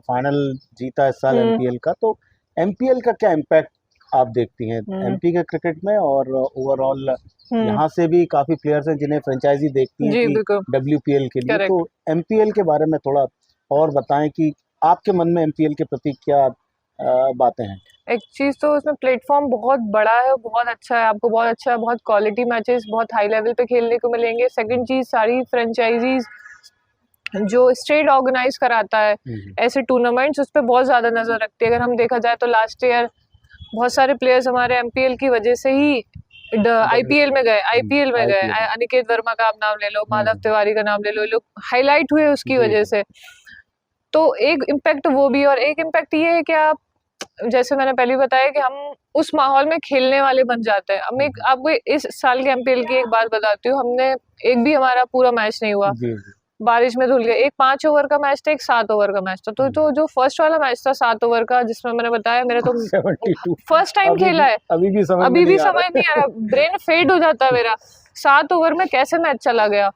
फाइनल जीता इस साल एमपीएल का, तो एमपीएल का क्या इम्पैक्ट आप देखती हैं एमपी के क्रिकेट में, और ओवरऑल यहाँ से भी काफी प्लेयर्स हैं जिन्हें फ्रेंचाइजी देखती जी, हैं बिल्कुल। डब्ल्यूपीएल के लिए, Correct. तो एमपीएल के बारे में थोड़ा और बताएं कि आपके मन में एमपीएल के प्रति क्या बातें हैं? एक चीज तो उसमें प्लेटफॉर्म बहुत बड़ा है, बहुत अच्छा है, आपको बहुत अच्छा, बहुत क्वालिटी मैचेस बहुत हाई लेवल पे खेलने को मिलेंगे। सेकंड चीज, सारी फ्रेंचाइजीज जो स्टेट ऑर्गेनाइज कराता है ऐसे टूर्नामेंट्स, उस पर बहुत ज्यादा नजर रखती है। अगर हम देखा जाए तो लास्ट ईयर बहुत सारे प्लेयर्स हमारे एमपीएल की वजह से ही आईपीएल में गए। अनिकेत वर्मा का आप नाम ले लो, माधव तिवारी का नाम ले लो, लोग हाईलाइट हुए उसकी वजह से। तो एक इम्पैक्ट वो भी, और एक इम्पैक्ट ये है कि आप, जैसे मैंने पहले बताया कि हम उस माहौल में खेलने वाले बन जाते हैं। अब मैं आपको इस साल के एमपीएल की एक बात बताती हूँ, हमने एक भी हमारा पूरा मैच नहीं हुआ, बारिश में धुल गए। एक 5 ओवर का मैच था, एक 7 ओवर का मैच था। तो जो फर्स्ट वाला मैच था 7 ओवर का, जिसमें मैंने बताया मेरा तो 72 फर्स्ट टाइम खेला है, अभी भी समझ नहीं आ रहा, ब्रेन फेड हो जाता है मेरा, 7 ओवर में कैसे मैच चला गया।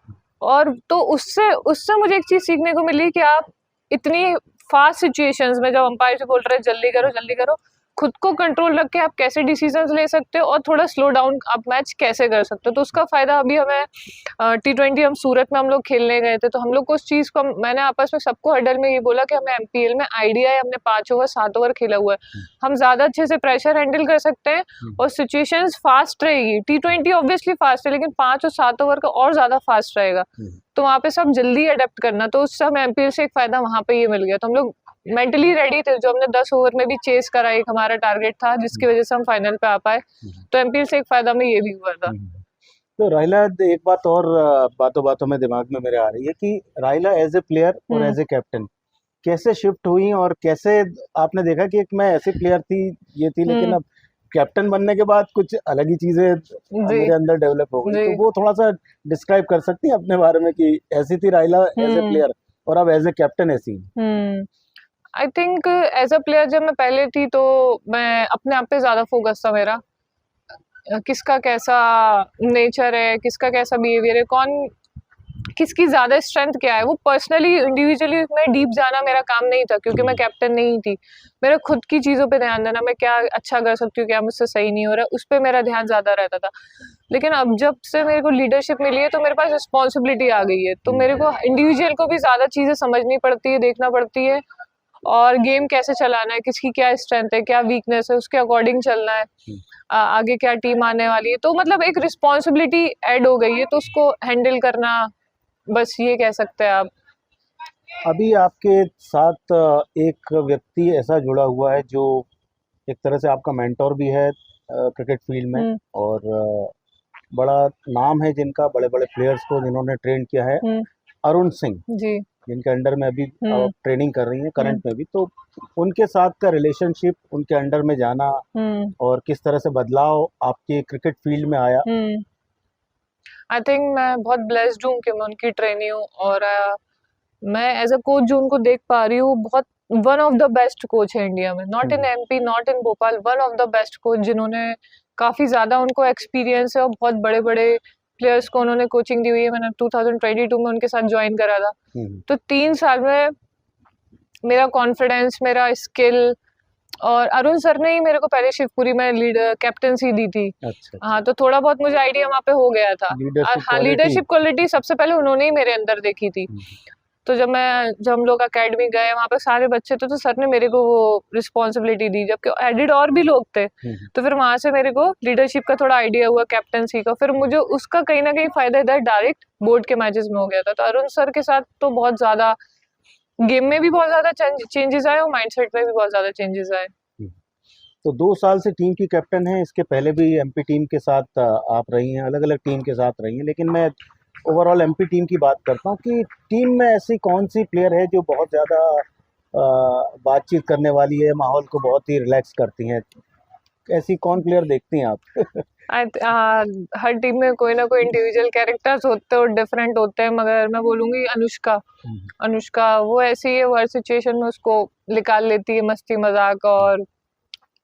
और तो उससे मुझे एक चीज सीखने को मिली कि आप इतनी फास्ट सिचुएशंस में, जब अंपायर से बोल रहे हैं जल्दी करो, खुद को कंट्रोल रख के आप कैसे डिसीजंस ले सकते हो और थोड़ा स्लो डाउन आप मैच कैसे कर सकते हो। तो उसका फायदा अभी हमें T20 हम सूरत में हम लोग खेलने गए थे, तो हम लोग को उस चीज को, मैंने आपस में सबको हडल में ये बोला कि हमें एमपीएल में आइडिया है, हमने 5 ओवर 7 ओवर खेला हुआ है, हम ज्यादा अच्छे से प्रेशर हैंडल कर सकते हैं और सिचुएशंस फास्ट रहेगी। T20 ऑब्वियसली फास्ट है, लेकिन 5 और 7 ओवर का और ज्यादा फास्ट रहेगा, तो वहाँ पे सब जल्दी अडेप्ट करना। तो उससे हमें एमपीएल से एक फायदा वहाँ पे ये मिल गया। तो हम लोग मेंटली रेडी थे, जो हमने 10 ओवर में भी चेस करा, एक हमारा टारगेट था जिसकी वजह से हम फाइनल पे आ पाए। तो एमपीएल से एक फायदा में ये भी हुआ था। तो राहिला, एक बात और बातों में दिमाग में मेरे आ रही है कि राहिला एज ए प्लेयर और एज ए कैप्टन कैसे शिफ्ट हुई, और कैसे आपने देखा कि एक मैं ऐसी प्लेयर थी, ये थी, लेकिन अब कैप्टन बनने के बाद कुछ अलग ही चीजें मेरे अंदर डेवलप हो गई। तो वो थोड़ा सा डिस्क्राइब कर सकती हैं अपने बारे में कि ऐसी थी राहिला एज ए प्लेयर और अब एज ए कैप्टन ऐसी हैं। I think as a player जब मैं पहले थी तो मैं अपने आप पे ज़्यादा फोकस था मेरा, किसका कैसा नेचर है, किसका कैसा बिहेवियर है, कौन किसकी ज़्यादा स्ट्रेंथ क्या है, वो पर्सनली इंडिविजुअली में डीप जाना मेरा काम नहीं था क्योंकि मैं कैप्टन नहीं थी। मेरा खुद की चीज़ों पे ध्यान देना, मैं क्या अच्छा कर सकती हूँ, क्या मुझसे सही नहीं हो रहा है, उस पर मेरा ध्यान ज़्यादा रहता था। लेकिन अब जब से मेरे को लीडरशिप मिली है तो मेरे पास रिस्पॉन्सिबिलिटी आ गई है, तो मेरे को इंडिविजुअल को भी ज़्यादा चीज़ें समझनी पड़ती है, देखना पड़ती है, और गेम कैसे चलाना है, किसकी क्या स्ट्रेंथ है, क्या वीकनेस है, उसके अकॉर्डिंग चलना है, आगे क्या टीम आने वाली है, तो मतलब एक रिस्पॉन्सिबिलिटी ऐड हो गई है, तो उसको हैंडल करना, बस ये कह सकते हैं आप। अभी आपके साथ एक व्यक्ति ऐसा जुड़ा हुआ है जो एक तरह से आपका मेंटोर भी है क्रिकेट फील्ड में, और बड़ा नाम है जिनका, बड़े बड़े प्लेयर्स को जिन्होंने ट्रेन किया है, अरुण सिंह जी। जिनके अंडर में अभी ट्रेनिंग कर रही हैं करंट में भी, तो उनके साथ का रिलेशनशिप, उनके अंडर में जाना और किस तरह से बदलाव आपके क्रिकेट फील्ड में आया? आई थिंक मैं बहुत ब्लेस्ड हूँ कि मैं उनकी ट्रेनी हूँ, और मैं एज अ कोच जो उनको देख पा रही हूँ, बहुत one of the best coach है इंडिया में, not in MP, not in Bhopal, one of the best coach, जिन्होंने काफ़ी ज़्यादा उनको एक्सपीरियंस है और बहुत बड़े बड़े प्लेयर्स को उन्होंने कोचिंग दी हुई है। मैंने 2022 में उनके साथ ज्वाइन करा था, तो 3 साल में मेरा कॉन्फिडेंस, मेरा स्किल, और अरुण सर ने ही मेरे को पहले शिवपुरी में लीडर कैप्टनसी दी थी। अच्छा। हाँ, तो थोड़ा बहुत मुझे आइडिया वहाँ पे हो गया था। हाँ, लीडरशिप क्वालिटी सबसे पहले उन्होंने ही मेरे अंदर देखी थी। तो जब हम लोग अकेडमी गए, वहाँ पे सारे बच्चे थे, तो सर ने मेरे को वो रिस्पॉन्सिबिलिटी दी, जबकि एडिड और भी लोग थे। तो फिर वहाँ से मेरे को लीडरशिप का थोड़ा आइडिया हुआ, कैप्टनसी का, फिर मुझे उसका कहीं ना कहीं फायदा इधर डायरेक्ट बोर्ड के मैचेस में हो गया था। तो अरुण सर के साथ तो बहुत ज़्यादा गेम में भी बहुत ज़्यादा चेंजेस आए और माइंडसेट में भी बहुत ज़्यादा चेंजेस आए। तो 2 साल से टीम की कैप्टन हैं, इसके पहले भी एमपी टीम के साथ आप रही हैं, अलग अलग टीम के साथ रही हैं, लेकिन मैं ओवरऑल एमपी टीम की बात करता हूँ कि टीम में ऐसी कौन सी प्लेयर है जो बहुत ज़्यादा बातचीत करने वाली है, माहौल को बहुत ही रिलैक्स करती हैं, ऐसी कौन प्लेयर देखती हैं आप? हर टीम में कोई ना कोई इंडिविजुअल कैरेक्टर्स होते हैं और डिफरेंट होते हैं, मगर मैं बोलूँगी अनुष्का वो ऐसी है, वो हर सिचुएशन में उसको निकाल लेती है मस्ती मजाक, और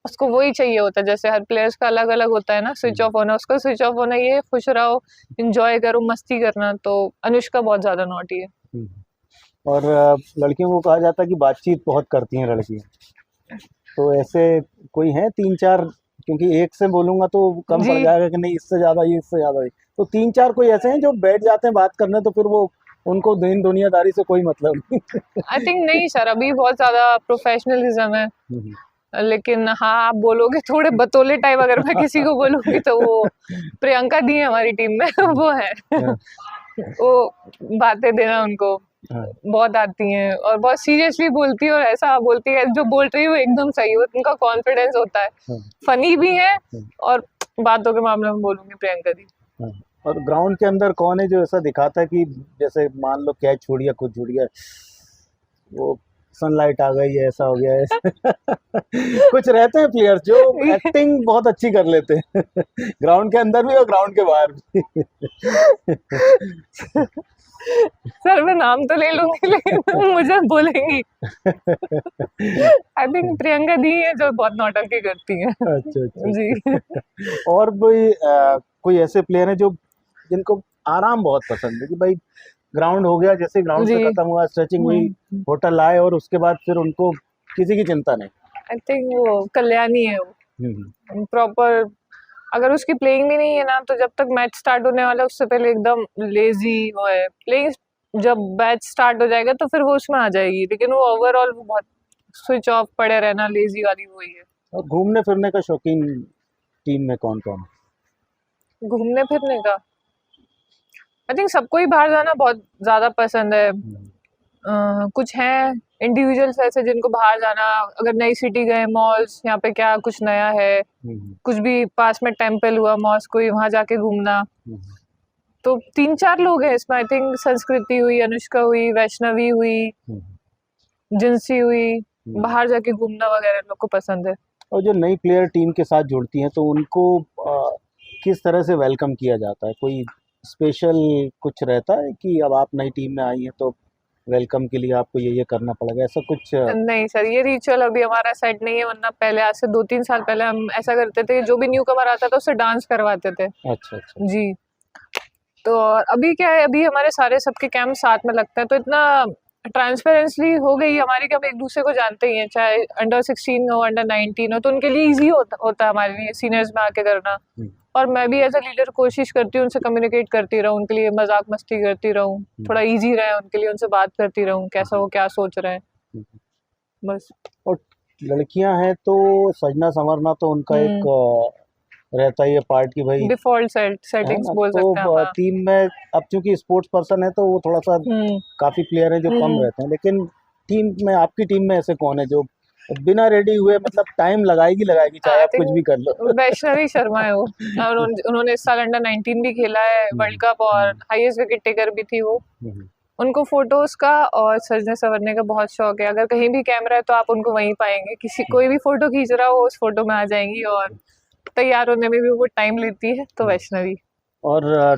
उसको वही चाहिए होता है। जैसे हर प्लेयर्स का अलग अलग होता है ना, स्विच ऑफ होना, उसका स्विच ऑफ होना ये खुश रहो, एंजॉय करो, मस्ती करना, तो अनुष्का बहुत ज़्यादा नॉटी है। और लड़कियों को कहा जाता है कि बातचीत बहुत करती हैं लड़कियाँ, तो ऐसे कोई हैं 3-4, क्योंकि एक से बोलूँगा तो कम पड़ जाएगा कि नहीं, इससे ज़्यादा ये, इससे ज़्यादा ये, तो 3-4 कोई ऐसे हैं जो बैठ जाते हैं बात करने, तो फिर वो उनको दिन दुनियादारी से कोई मतलब नहीं? आई थिंक नहीं सर, अभी बहुत ज़्यादा प्रोफेशनलिज्म है, लेकिन हाँ, आप बोलोगे थोड़े बतौले टाइप, अगर मैं किसी को बोलूँगी तो वो प्रियंका दी है हमारी टीम में, वो है वो बातें देना उनको बहुत आती हैं, और बहुत सीरियसली बोलती है, और ऐसा बोलती है जो बोल रही है वो एकदम सही है, उनका कॉन्फिडेंस होता है, फनी भी है, और बातों के मामले में बोलूँगी प्रियंका दी। और ग्राउंड के अंदर कौन है जो ऐसा दिखाता है कि जैसे मान लो कैच छूट गया, कुछ छूट गया, वो सनलाइट आ गई है, ऐसा हो गया है? कुछ रहते हैं प्लेयर्स जो एक्टिंग बहुत अच्छी कर लेते हैं ग्राउंड के अंदर भी और ग्राउंड के बाहर भी। सर मैं नाम तो ले लूंगी लेकिन मुझे बोलेंगी। आई थिंक प्रियंका दी है जो बहुत नौटंकी करती है। अच्छा जी। और कोई ऐसे प्लेयर हैं जो जिनको आराम बहुत पसंद है कि भाई ग्राउंड हो गया, जैसे ग्राउंड से खत्म हुआ, स्ट्रेचिंग हुई, होटल आए और उसके बाद फिर उनको किसी की चिंता नहीं? आई थिंक वो कल्याणी है, वो प्रॉपर, अगर उसकी प्लेइंग भी नहीं है ना, तो जब तक मैच स्टार्ट होने वाला है उससे पहले एकदम लेजी वो है। प्लेइंग जब मैच स्टार्ट हो जाएगा तो फिर वो उसमें आ जाएगी, लेकिन वो ओवरऑल बहुत स्विच ऑफ पड़े रहना, लेजी वाली वही है। और घूमने फिरने का शौकीन टीम में कौन कौन है? घूमने फिरने का आई थिंक सबको ही बाहर जाना बहुत ज़्यादा पसंद है। कुछ हैं इंडिविजुअल्स ऐसे जिनको बाहर जाना, अगर नई सिटी गए, मॉल्स, यहाँ पे क्या कुछ नया है, कुछ भी पास में टेम्पल हुआ, मॉस्क कोई, वहाँ जाके घूमना। तो 3-4 लोग हैं इसमें। आई थिंक संस्कृति हुई, अनुष्का हुई, वैष्णवी हुई, जिंसी हुई, बाहर जाके घूमना वगैरह लोग को पसंद है। और जो नई प्लेयर टीम के साथ जुड़ती हैं तो उनको किस तरह से वेलकम किया जाता है? कोई स्पेशल कुछ रहता है कि अब आप नई टीम में आई हैं तो वेलकम के लिए आपको ये करना पड़ेगा, ऐसा कुछ? नहीं सर, ये रिचुअल अभी हमारा सेट नहीं है, वरना पहले आज से 2-3 साल पहले हम ऐसा करते थे, जो भी न्यू कमर आता था उससे डांस करवाते थे। अच्छा अच्छा। जी। तो अभी क्या है, अभी हमारे सारे सबके कैंप साथ में लगते हैं, तो इतना ट्रांसपेरेंसली हो गई हमारी कि हम एक दूसरे को जानते ही हैं, चाहे अंडर 16 हो, अंडर 19 हो, तो उनके लिए ईजी होता है हमारे लिए सीनियर्स में आके करना। और मैं भी एज अ लीडर कोशिश करती हूँ उनसे कम्युनिकेट करती रहूँ, उनके लिए मजाक मस्ती करती रहूँ, थोड़ा इजी रहे उनके लिए, उनसे बात करती रहूँ कैसा वो क्या सोच रहे हैं, बस। और लड़कियां हैं तो सजना संवरना तो उनका एक रहता ही है पार्ट की भाई, डिफॉल्ट है सेटिंग्स ना? बोल सकते हैं तो हम। टीम में अब चूंकि स्पोर्ट्स पर्सन है तो वो थोड़ा सा काफी प्लेयर हैं जो कम रहते हैं, लेकिन टीम में, आपकी टीम में ऐसे कौन है जो बिना रेडी हुए, मतलब टाइम लगाएगी चाहे आप कुछ भी कर लो? वैष्णवी शर्मा है वो, और उन्होंने इस साल अंडर 19 भी खेला है वर्ल्ड कप, और हाईएस्ट विकेट टेकर भी थी वो। उनको फोटोज का और सजने संवरने का बहुत शौक है, अगर कहीं भी कैमरा है तो आप उनको वहीं पाएंगे, कोई भी फोटो खींच रहा हो उस फोटो में आ जाएंगी, और तैयार होने में भी वो टाइम लेती है, तो वैष्णवी। और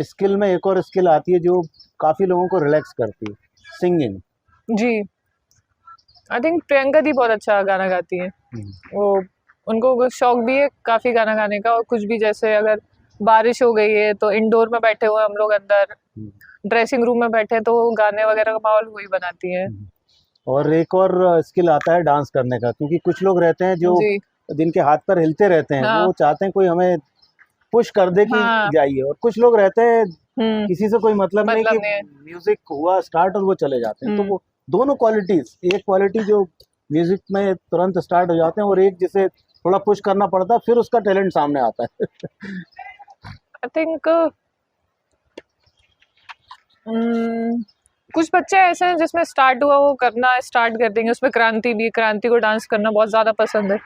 स्किल में एक और स्किल आती है जो काफी लोगों को रिलैक्स करती है, सिंगिंग। जी, आई थिंक प्रियंका दी बहुत अच्छा गाना गाती है, वो उनको शौक भी है काफी गाना गाने का, और कुछ भी जैसे अगर बारिश हो गई है तो इंडोर में बैठे हुए हम लोग अंदर ड्रेसिंग रूम में बैठे तो गाने वगैरह का माहौल वही बनाती है। और एक और स्किल आता है डांस करने का, क्योंकि कुछ लोग रहते हैं जो जिनके हाथ पैर हिलते रहते हैं, वो चाहते हैं कोई हमें पुश कर दे कि जाइए, और कुछ लोग रहते हैं किसी से कोई मतलब नहीं कि म्यूजिक हुआ स्टार्ट और वो चले जाते हैं। तो वो दोनों क्वालिटीज, एक क्वालिटी जो म्यूजिक में तुरंत स्टार्ट हो जाते हैं, और एक जिसे थोड़ा पुश करना पड़ता है, फिर उसका टैलेंट सामने आता है। आई थिंक कुछ बच्चे ऐसे हैं जिसमें स्टार्ट हुआ वो करना स्टार्ट कर देंगे, उसमें क्रांति को डांस करना बहुत ज़्यादा पसंद है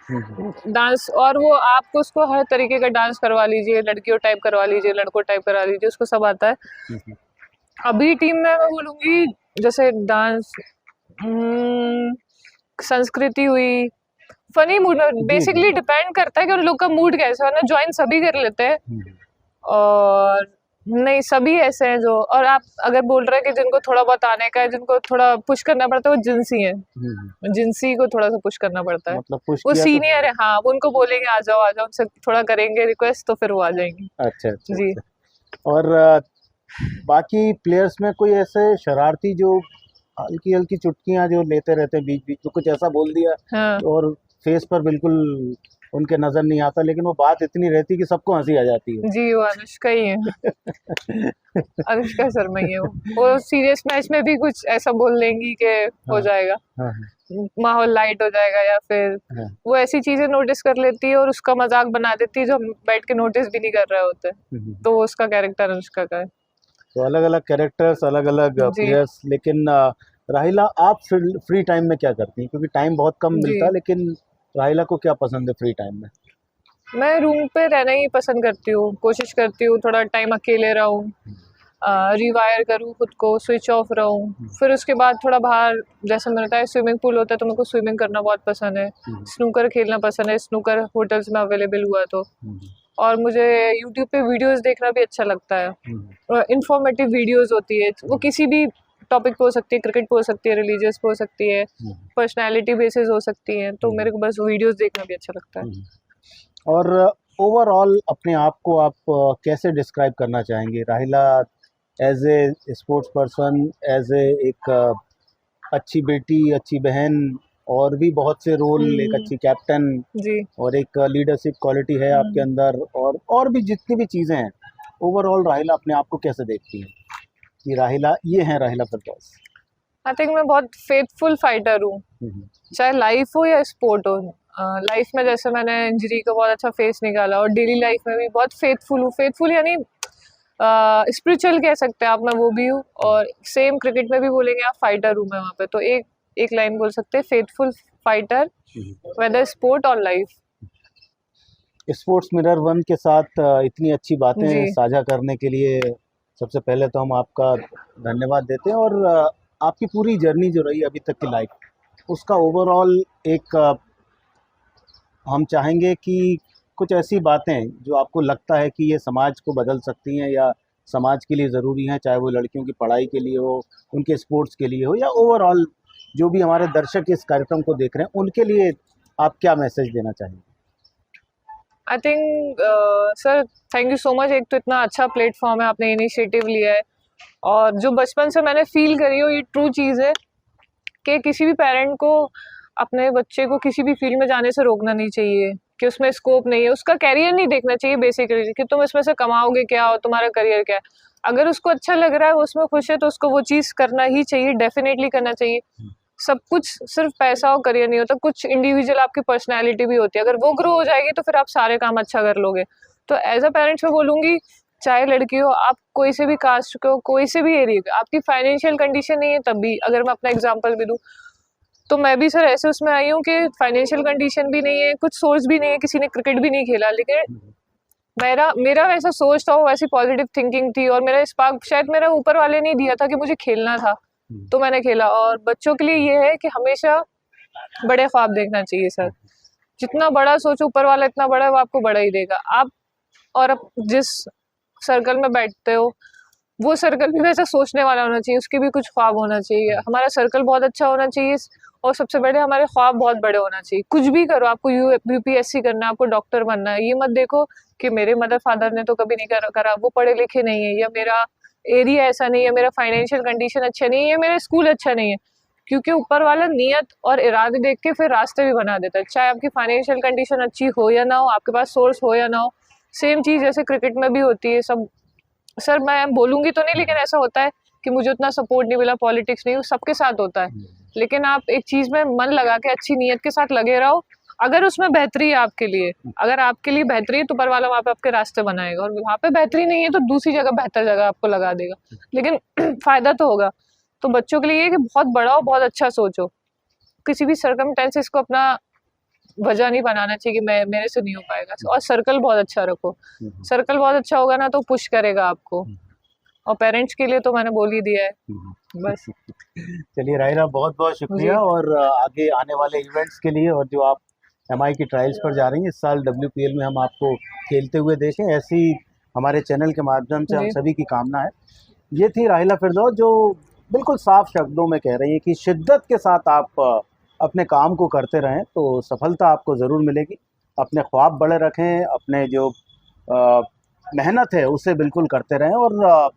डांस, और वो आपको उसको हर तरीके का डांस करवा लीजिए, लड़कियों टाइप करवा लीजिए, लड़कों टाइप करवा लीजिए, उसको सब आता है। अभी टीम में मैं बोलूँगी जैसे डांस, संस्कृति हुई, फनी मूड में बेसिकली डिपेंड करता है कि उन लोग का मूड कैसा है ना, ज्वाइन सभी कर लेते हैं, और नहीं सभी ऐसे हैं जो, और आप अगर बोल रहे हैं कि जिनको थोड़ा बहुत आने का है, जिनको थोड़ा पुश करना पड़ता है, वो जिनसी है, जिनसी को थोड़ा सा पुश करना पड़ता है, मतलब पुश वो किया सीनियर है, हाँ वो उनको बोलेंगे आ जाओ उनसे थोड़ा करेंगे रिक्वेस्ट तो फिर वो आ जाएंगी। अच्छा अच्छा जी। अच्छा। और बाकी प्लेयर्स में कोई ऐसे शरारती जो हल्की हल्की चुटकियां जो लेते रहते हैं बीच बीच में, कुछ ऐसा बोल दिया और फेस पर बिल्कुल उनके नजर नहीं आता, लेकिन वो बात इतनी रहती है कि सबको हंसी आ जाती है? जी, वो अनुष्का ही है। अनुष्का शर्मा ही है वो सीरियस मैच में भी कुछ ऐसा बोल देंगी कि हो जाएगा, माहौल लाइट हो जाएगा, या फिर वो ऐसी चीजें नोटिस कर लेती है और उसका मजाक बना देती है जो हम बैठ के नोटिस भी नहीं कर रहे होते, तो उसका कैरेक्टर अनुष्का का है। तो अलग अलग कैरेक्टर्स, अलग अलग प्लेयर्स, लेकिन राहिला आप फ्री टाइम में क्या करती हैं? क्योंकि टाइम बहुत कम मिलता है, लेकिन राहिला को क्या पसंद है फ्री टाइम में? मैं रूम पे रहना ही पसंद करती हूँ, कोशिश करती हूँ थोड़ा टाइम अकेले रहूँ, रिवायर करूँ खुद को, स्विच ऑफ रहूँ, फिर उसके बाद थोड़ा बाहर, जैसे मैंने बताया स्विमिंग पूल होता है तो मेरे को स्विमिंग करना बहुत पसंद है, स्नूकर खेलना पसंद है, स्नूकर होटल्स में अवेलेबल हुआ तो, और मुझे यूट्यूब पे वीडियोस देखना भी अच्छा लगता है, इंफॉर्मेटिव वीडियोस होती है, वो किसी भी टॉपिक पे हो सकती है, क्रिकेट पे हो सकती है, रिलीजियस पे हो सकती है, पर्सनैलिटी बेसिस हो सकती है, तो मेरे को बस वीडियोस देखना भी अच्छा लगता है। और ओवरऑल अपने आप को आप कैसे डिस्क्राइब करना चाहेंगे Rahila, as a sports person, as a एक अच्छी बेटी, अच्छी बहन, और भी बहुत से रोल, एक अच्छी कैप्टन जी, और एक लीडरशिप क्वालिटी है आपके अंदर, और भी जितनी भी चीज़ें हैं, ओवरऑल राहिला अपने आप को कैसे देखती हैं कि राहिला ये है राहिला फिरदौस? आई थिंक मैं बहुत फेथफुल फाइटर हूँ, चाहे लाइफ हो या स्पोर्ट हो। लाइफ में जैसे मैंने इंजरी का बहुत अच्छा फेस निकाला, और डेली लाइफ में भी बहुत फेथफुल हूँ, फेथफुल यानी स्पिरिचुअल कह सकते हैं आप, मैं वो भी हूँ, और सेम क्रिकेट में भी बोलेंगे आप फाइटर हूँ मैं वहाँ पे, तो एक लाइन बोल सकते हैं, फेथफुल फाइटर, वेदर स्पोर्ट और लाइफ। स्पोर्ट्स मिरर 1 के साथ इतनी अच्छी बातें साझा करने के लिए सबसे पहले तो हम आपका धन्यवाद देते हैं, और आपकी पूरी जर्नी जो रही अभी तक की लाइफ, उसका ओवरऑल एक हम चाहेंगे कि कुछ ऐसी बातें जो आपको लगता है कि ये समाज को बदल सकती हैं या समाज के लिए ज़रूरी हैं, चाहे वो लड़कियों की पढ़ाई के लिए हो, उनके स्पोर्ट्स के लिए हो, या ओवरऑल जो भी हमारे दर्शक इस कार्यक्रम को देख रहे हैं उनके लिए आप क्या मैसेज देना चाहेंगे? I think sir thank you so much. एक तो इतना अच्छा प्लेटफॉर्म है, आपने इनिशिएटिव लिया है, और जो बचपन से मैंने फील करी हो ये ट्रू चीज़ है कि किसी भी पेरेंट को अपने बच्चे को किसी भी फील्ड में जाने से रोकना नहीं चाहिए कि उसमें स्कोप नहीं है। उसका कैरियर नहीं देखना चाहिए बेसिकली कि तुम इसमें से कमाओगे क्या और तुम्हारा करियर क्या है। अगर उसको अच्छा लग रहा है, वो उसमें खुश है, तो उसको वो चीज़ करना ही चाहिए, डेफिनेटली करना चाहिए। सब कुछ सिर्फ पैसा और करियर नहीं होता, कुछ इंडिविजुअल आपकी पर्सनैलिटी भी होती है। अगर वो ग्रो हो जाएगी तो फिर आप सारे काम अच्छा कर लोगे। तो एज अ पेरेंट्स मैं बोलूँगी, चाहे लड़की हो, आप कोई से भी कास्ट को, कोई से भी एरिया का, आपकी फाइनेंशियल कंडीशन नहीं है तब भी, अगर मैं अपना एग्जांपल भी दूँ तो मैं भी सर ऐसे उसमें आई हूँ कि फाइनेंशियल कंडीशन भी नहीं है, कुछ सोर्स भी नहीं है, किसी ने क्रिकेट भी नहीं खेला, लेकिन मेरा वैसा सोच था, वैसी पॉजिटिव थिंकिंग थी, और मेरा स्पार्क शायद मेरा ऊपर वाले ने दिया था कि मुझे खेलना था, तो मैंने खेला। और बच्चों के लिए ये है कि हमेशा बड़े ख्वाब देखना चाहिए सर। जितना बड़ा सोचो, ऊपर वाला इतना बड़ा है, वो आपको बड़ा ही देगा। आप और आप जिस सर्कल में बैठते हो वो सर्कल भी वैसा सोचने वाला होना चाहिए, उसके भी कुछ ख्वाब होना चाहिए। हमारा सर्कल बहुत अच्छा होना चाहिए, और सबसे बड़े हमारे ख्वाब बहुत बड़े होना चाहिए। कुछ भी करो, आपको यूपीएससी करना है, आपको डॉक्टर बनना है, ये मत देखो कि मेरे मदर फादर ने तो कभी नहीं करा, वो पढ़े लिखे नहीं है, या मेरा एरिया ऐसा नहीं है, मेरा फाइनेंशियल कंडीशन अच्छा नहीं है, मेरा स्कूल अच्छा नहीं है। क्योंकि ऊपर वाला नियत और इरादे देख के फिर रास्ते भी बना देता है। चाहे आपकी फाइनेंशियल कंडीशन अच्छी हो या ना हो, आपके पास सोर्स हो या ना हो, सेम चीज़ जैसे क्रिकेट में भी होती है। सब सर मैं बोलूँगी तो नहीं, लेकिन ऐसा होता है कि मुझे उतना सपोर्ट नहीं मिला, पॉलिटिक्स नहीं, सबके साथ होता है। लेकिन आप एक चीज़ में मन लगा के अच्छी नीयत के साथ लगे रहो, अगर उसमें बेहतरी है आपके लिए, अगर आपके लिए बेहतरी है तो ऊपर वाला वहाँ पे आपके रास्ते बनाएगा, और वहाँ पे बेहतरी नहीं है तो दूसरी जगह बेहतर जगह आपको लगा देगा, लेकिन फ़ायदा तो होगा। तो बच्चों के लिए ये कि बहुत बड़ा और बहुत अच्छा सोचो, किसी भी सर्कमस्टेंसेस को अपना वजह नहीं बनाना चाहिए कि मैं मेरे से नहीं हो पाएगा। और सर्कल बहुत अच्छा रखो, सर्कल बहुत अच्छा होगा ना तो पुश करेगा आपको। और पेरेंट्स के लिए तो मैंने बोल ही दिया है बस। चलिए राहिला, बहुत बहुत शुक्रिया, और आगे आने वाले इवेंट्स के लिए, और जो आप एमआई की ट्रायल्स पर जा रही हैं, इस साल WPL में हम आपको खेलते हुए देखें, ऐसी हमारे चैनल के माध्यम से हम सभी की कामना है। ये थी राहिला फिरदौस, जो बिल्कुल साफ शब्दों में कह रही है कि शिद्दत के साथ आप अपने काम को करते रहें तो सफलता आपको ज़रूर मिलेगी। अपने ख्वाब बड़े रखें, अपने जो मेहनत है उसे बिल्कुल करते रहें, और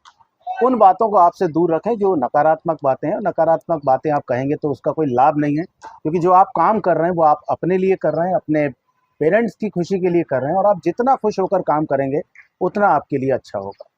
उन बातों को आपसे दूर रखें जो नकारात्मक बातें हैं। नकारात्मक बातें आप कहेंगे तो उसका कोई लाभ नहीं है, क्योंकि जो आप काम कर रहे हैं वो आप अपने लिए कर रहे हैं, अपने पेरेंट्स की खुशी के लिए कर रहे हैं, और आप जितना खुश होकर काम करेंगे उतना आपके लिए अच्छा होगा।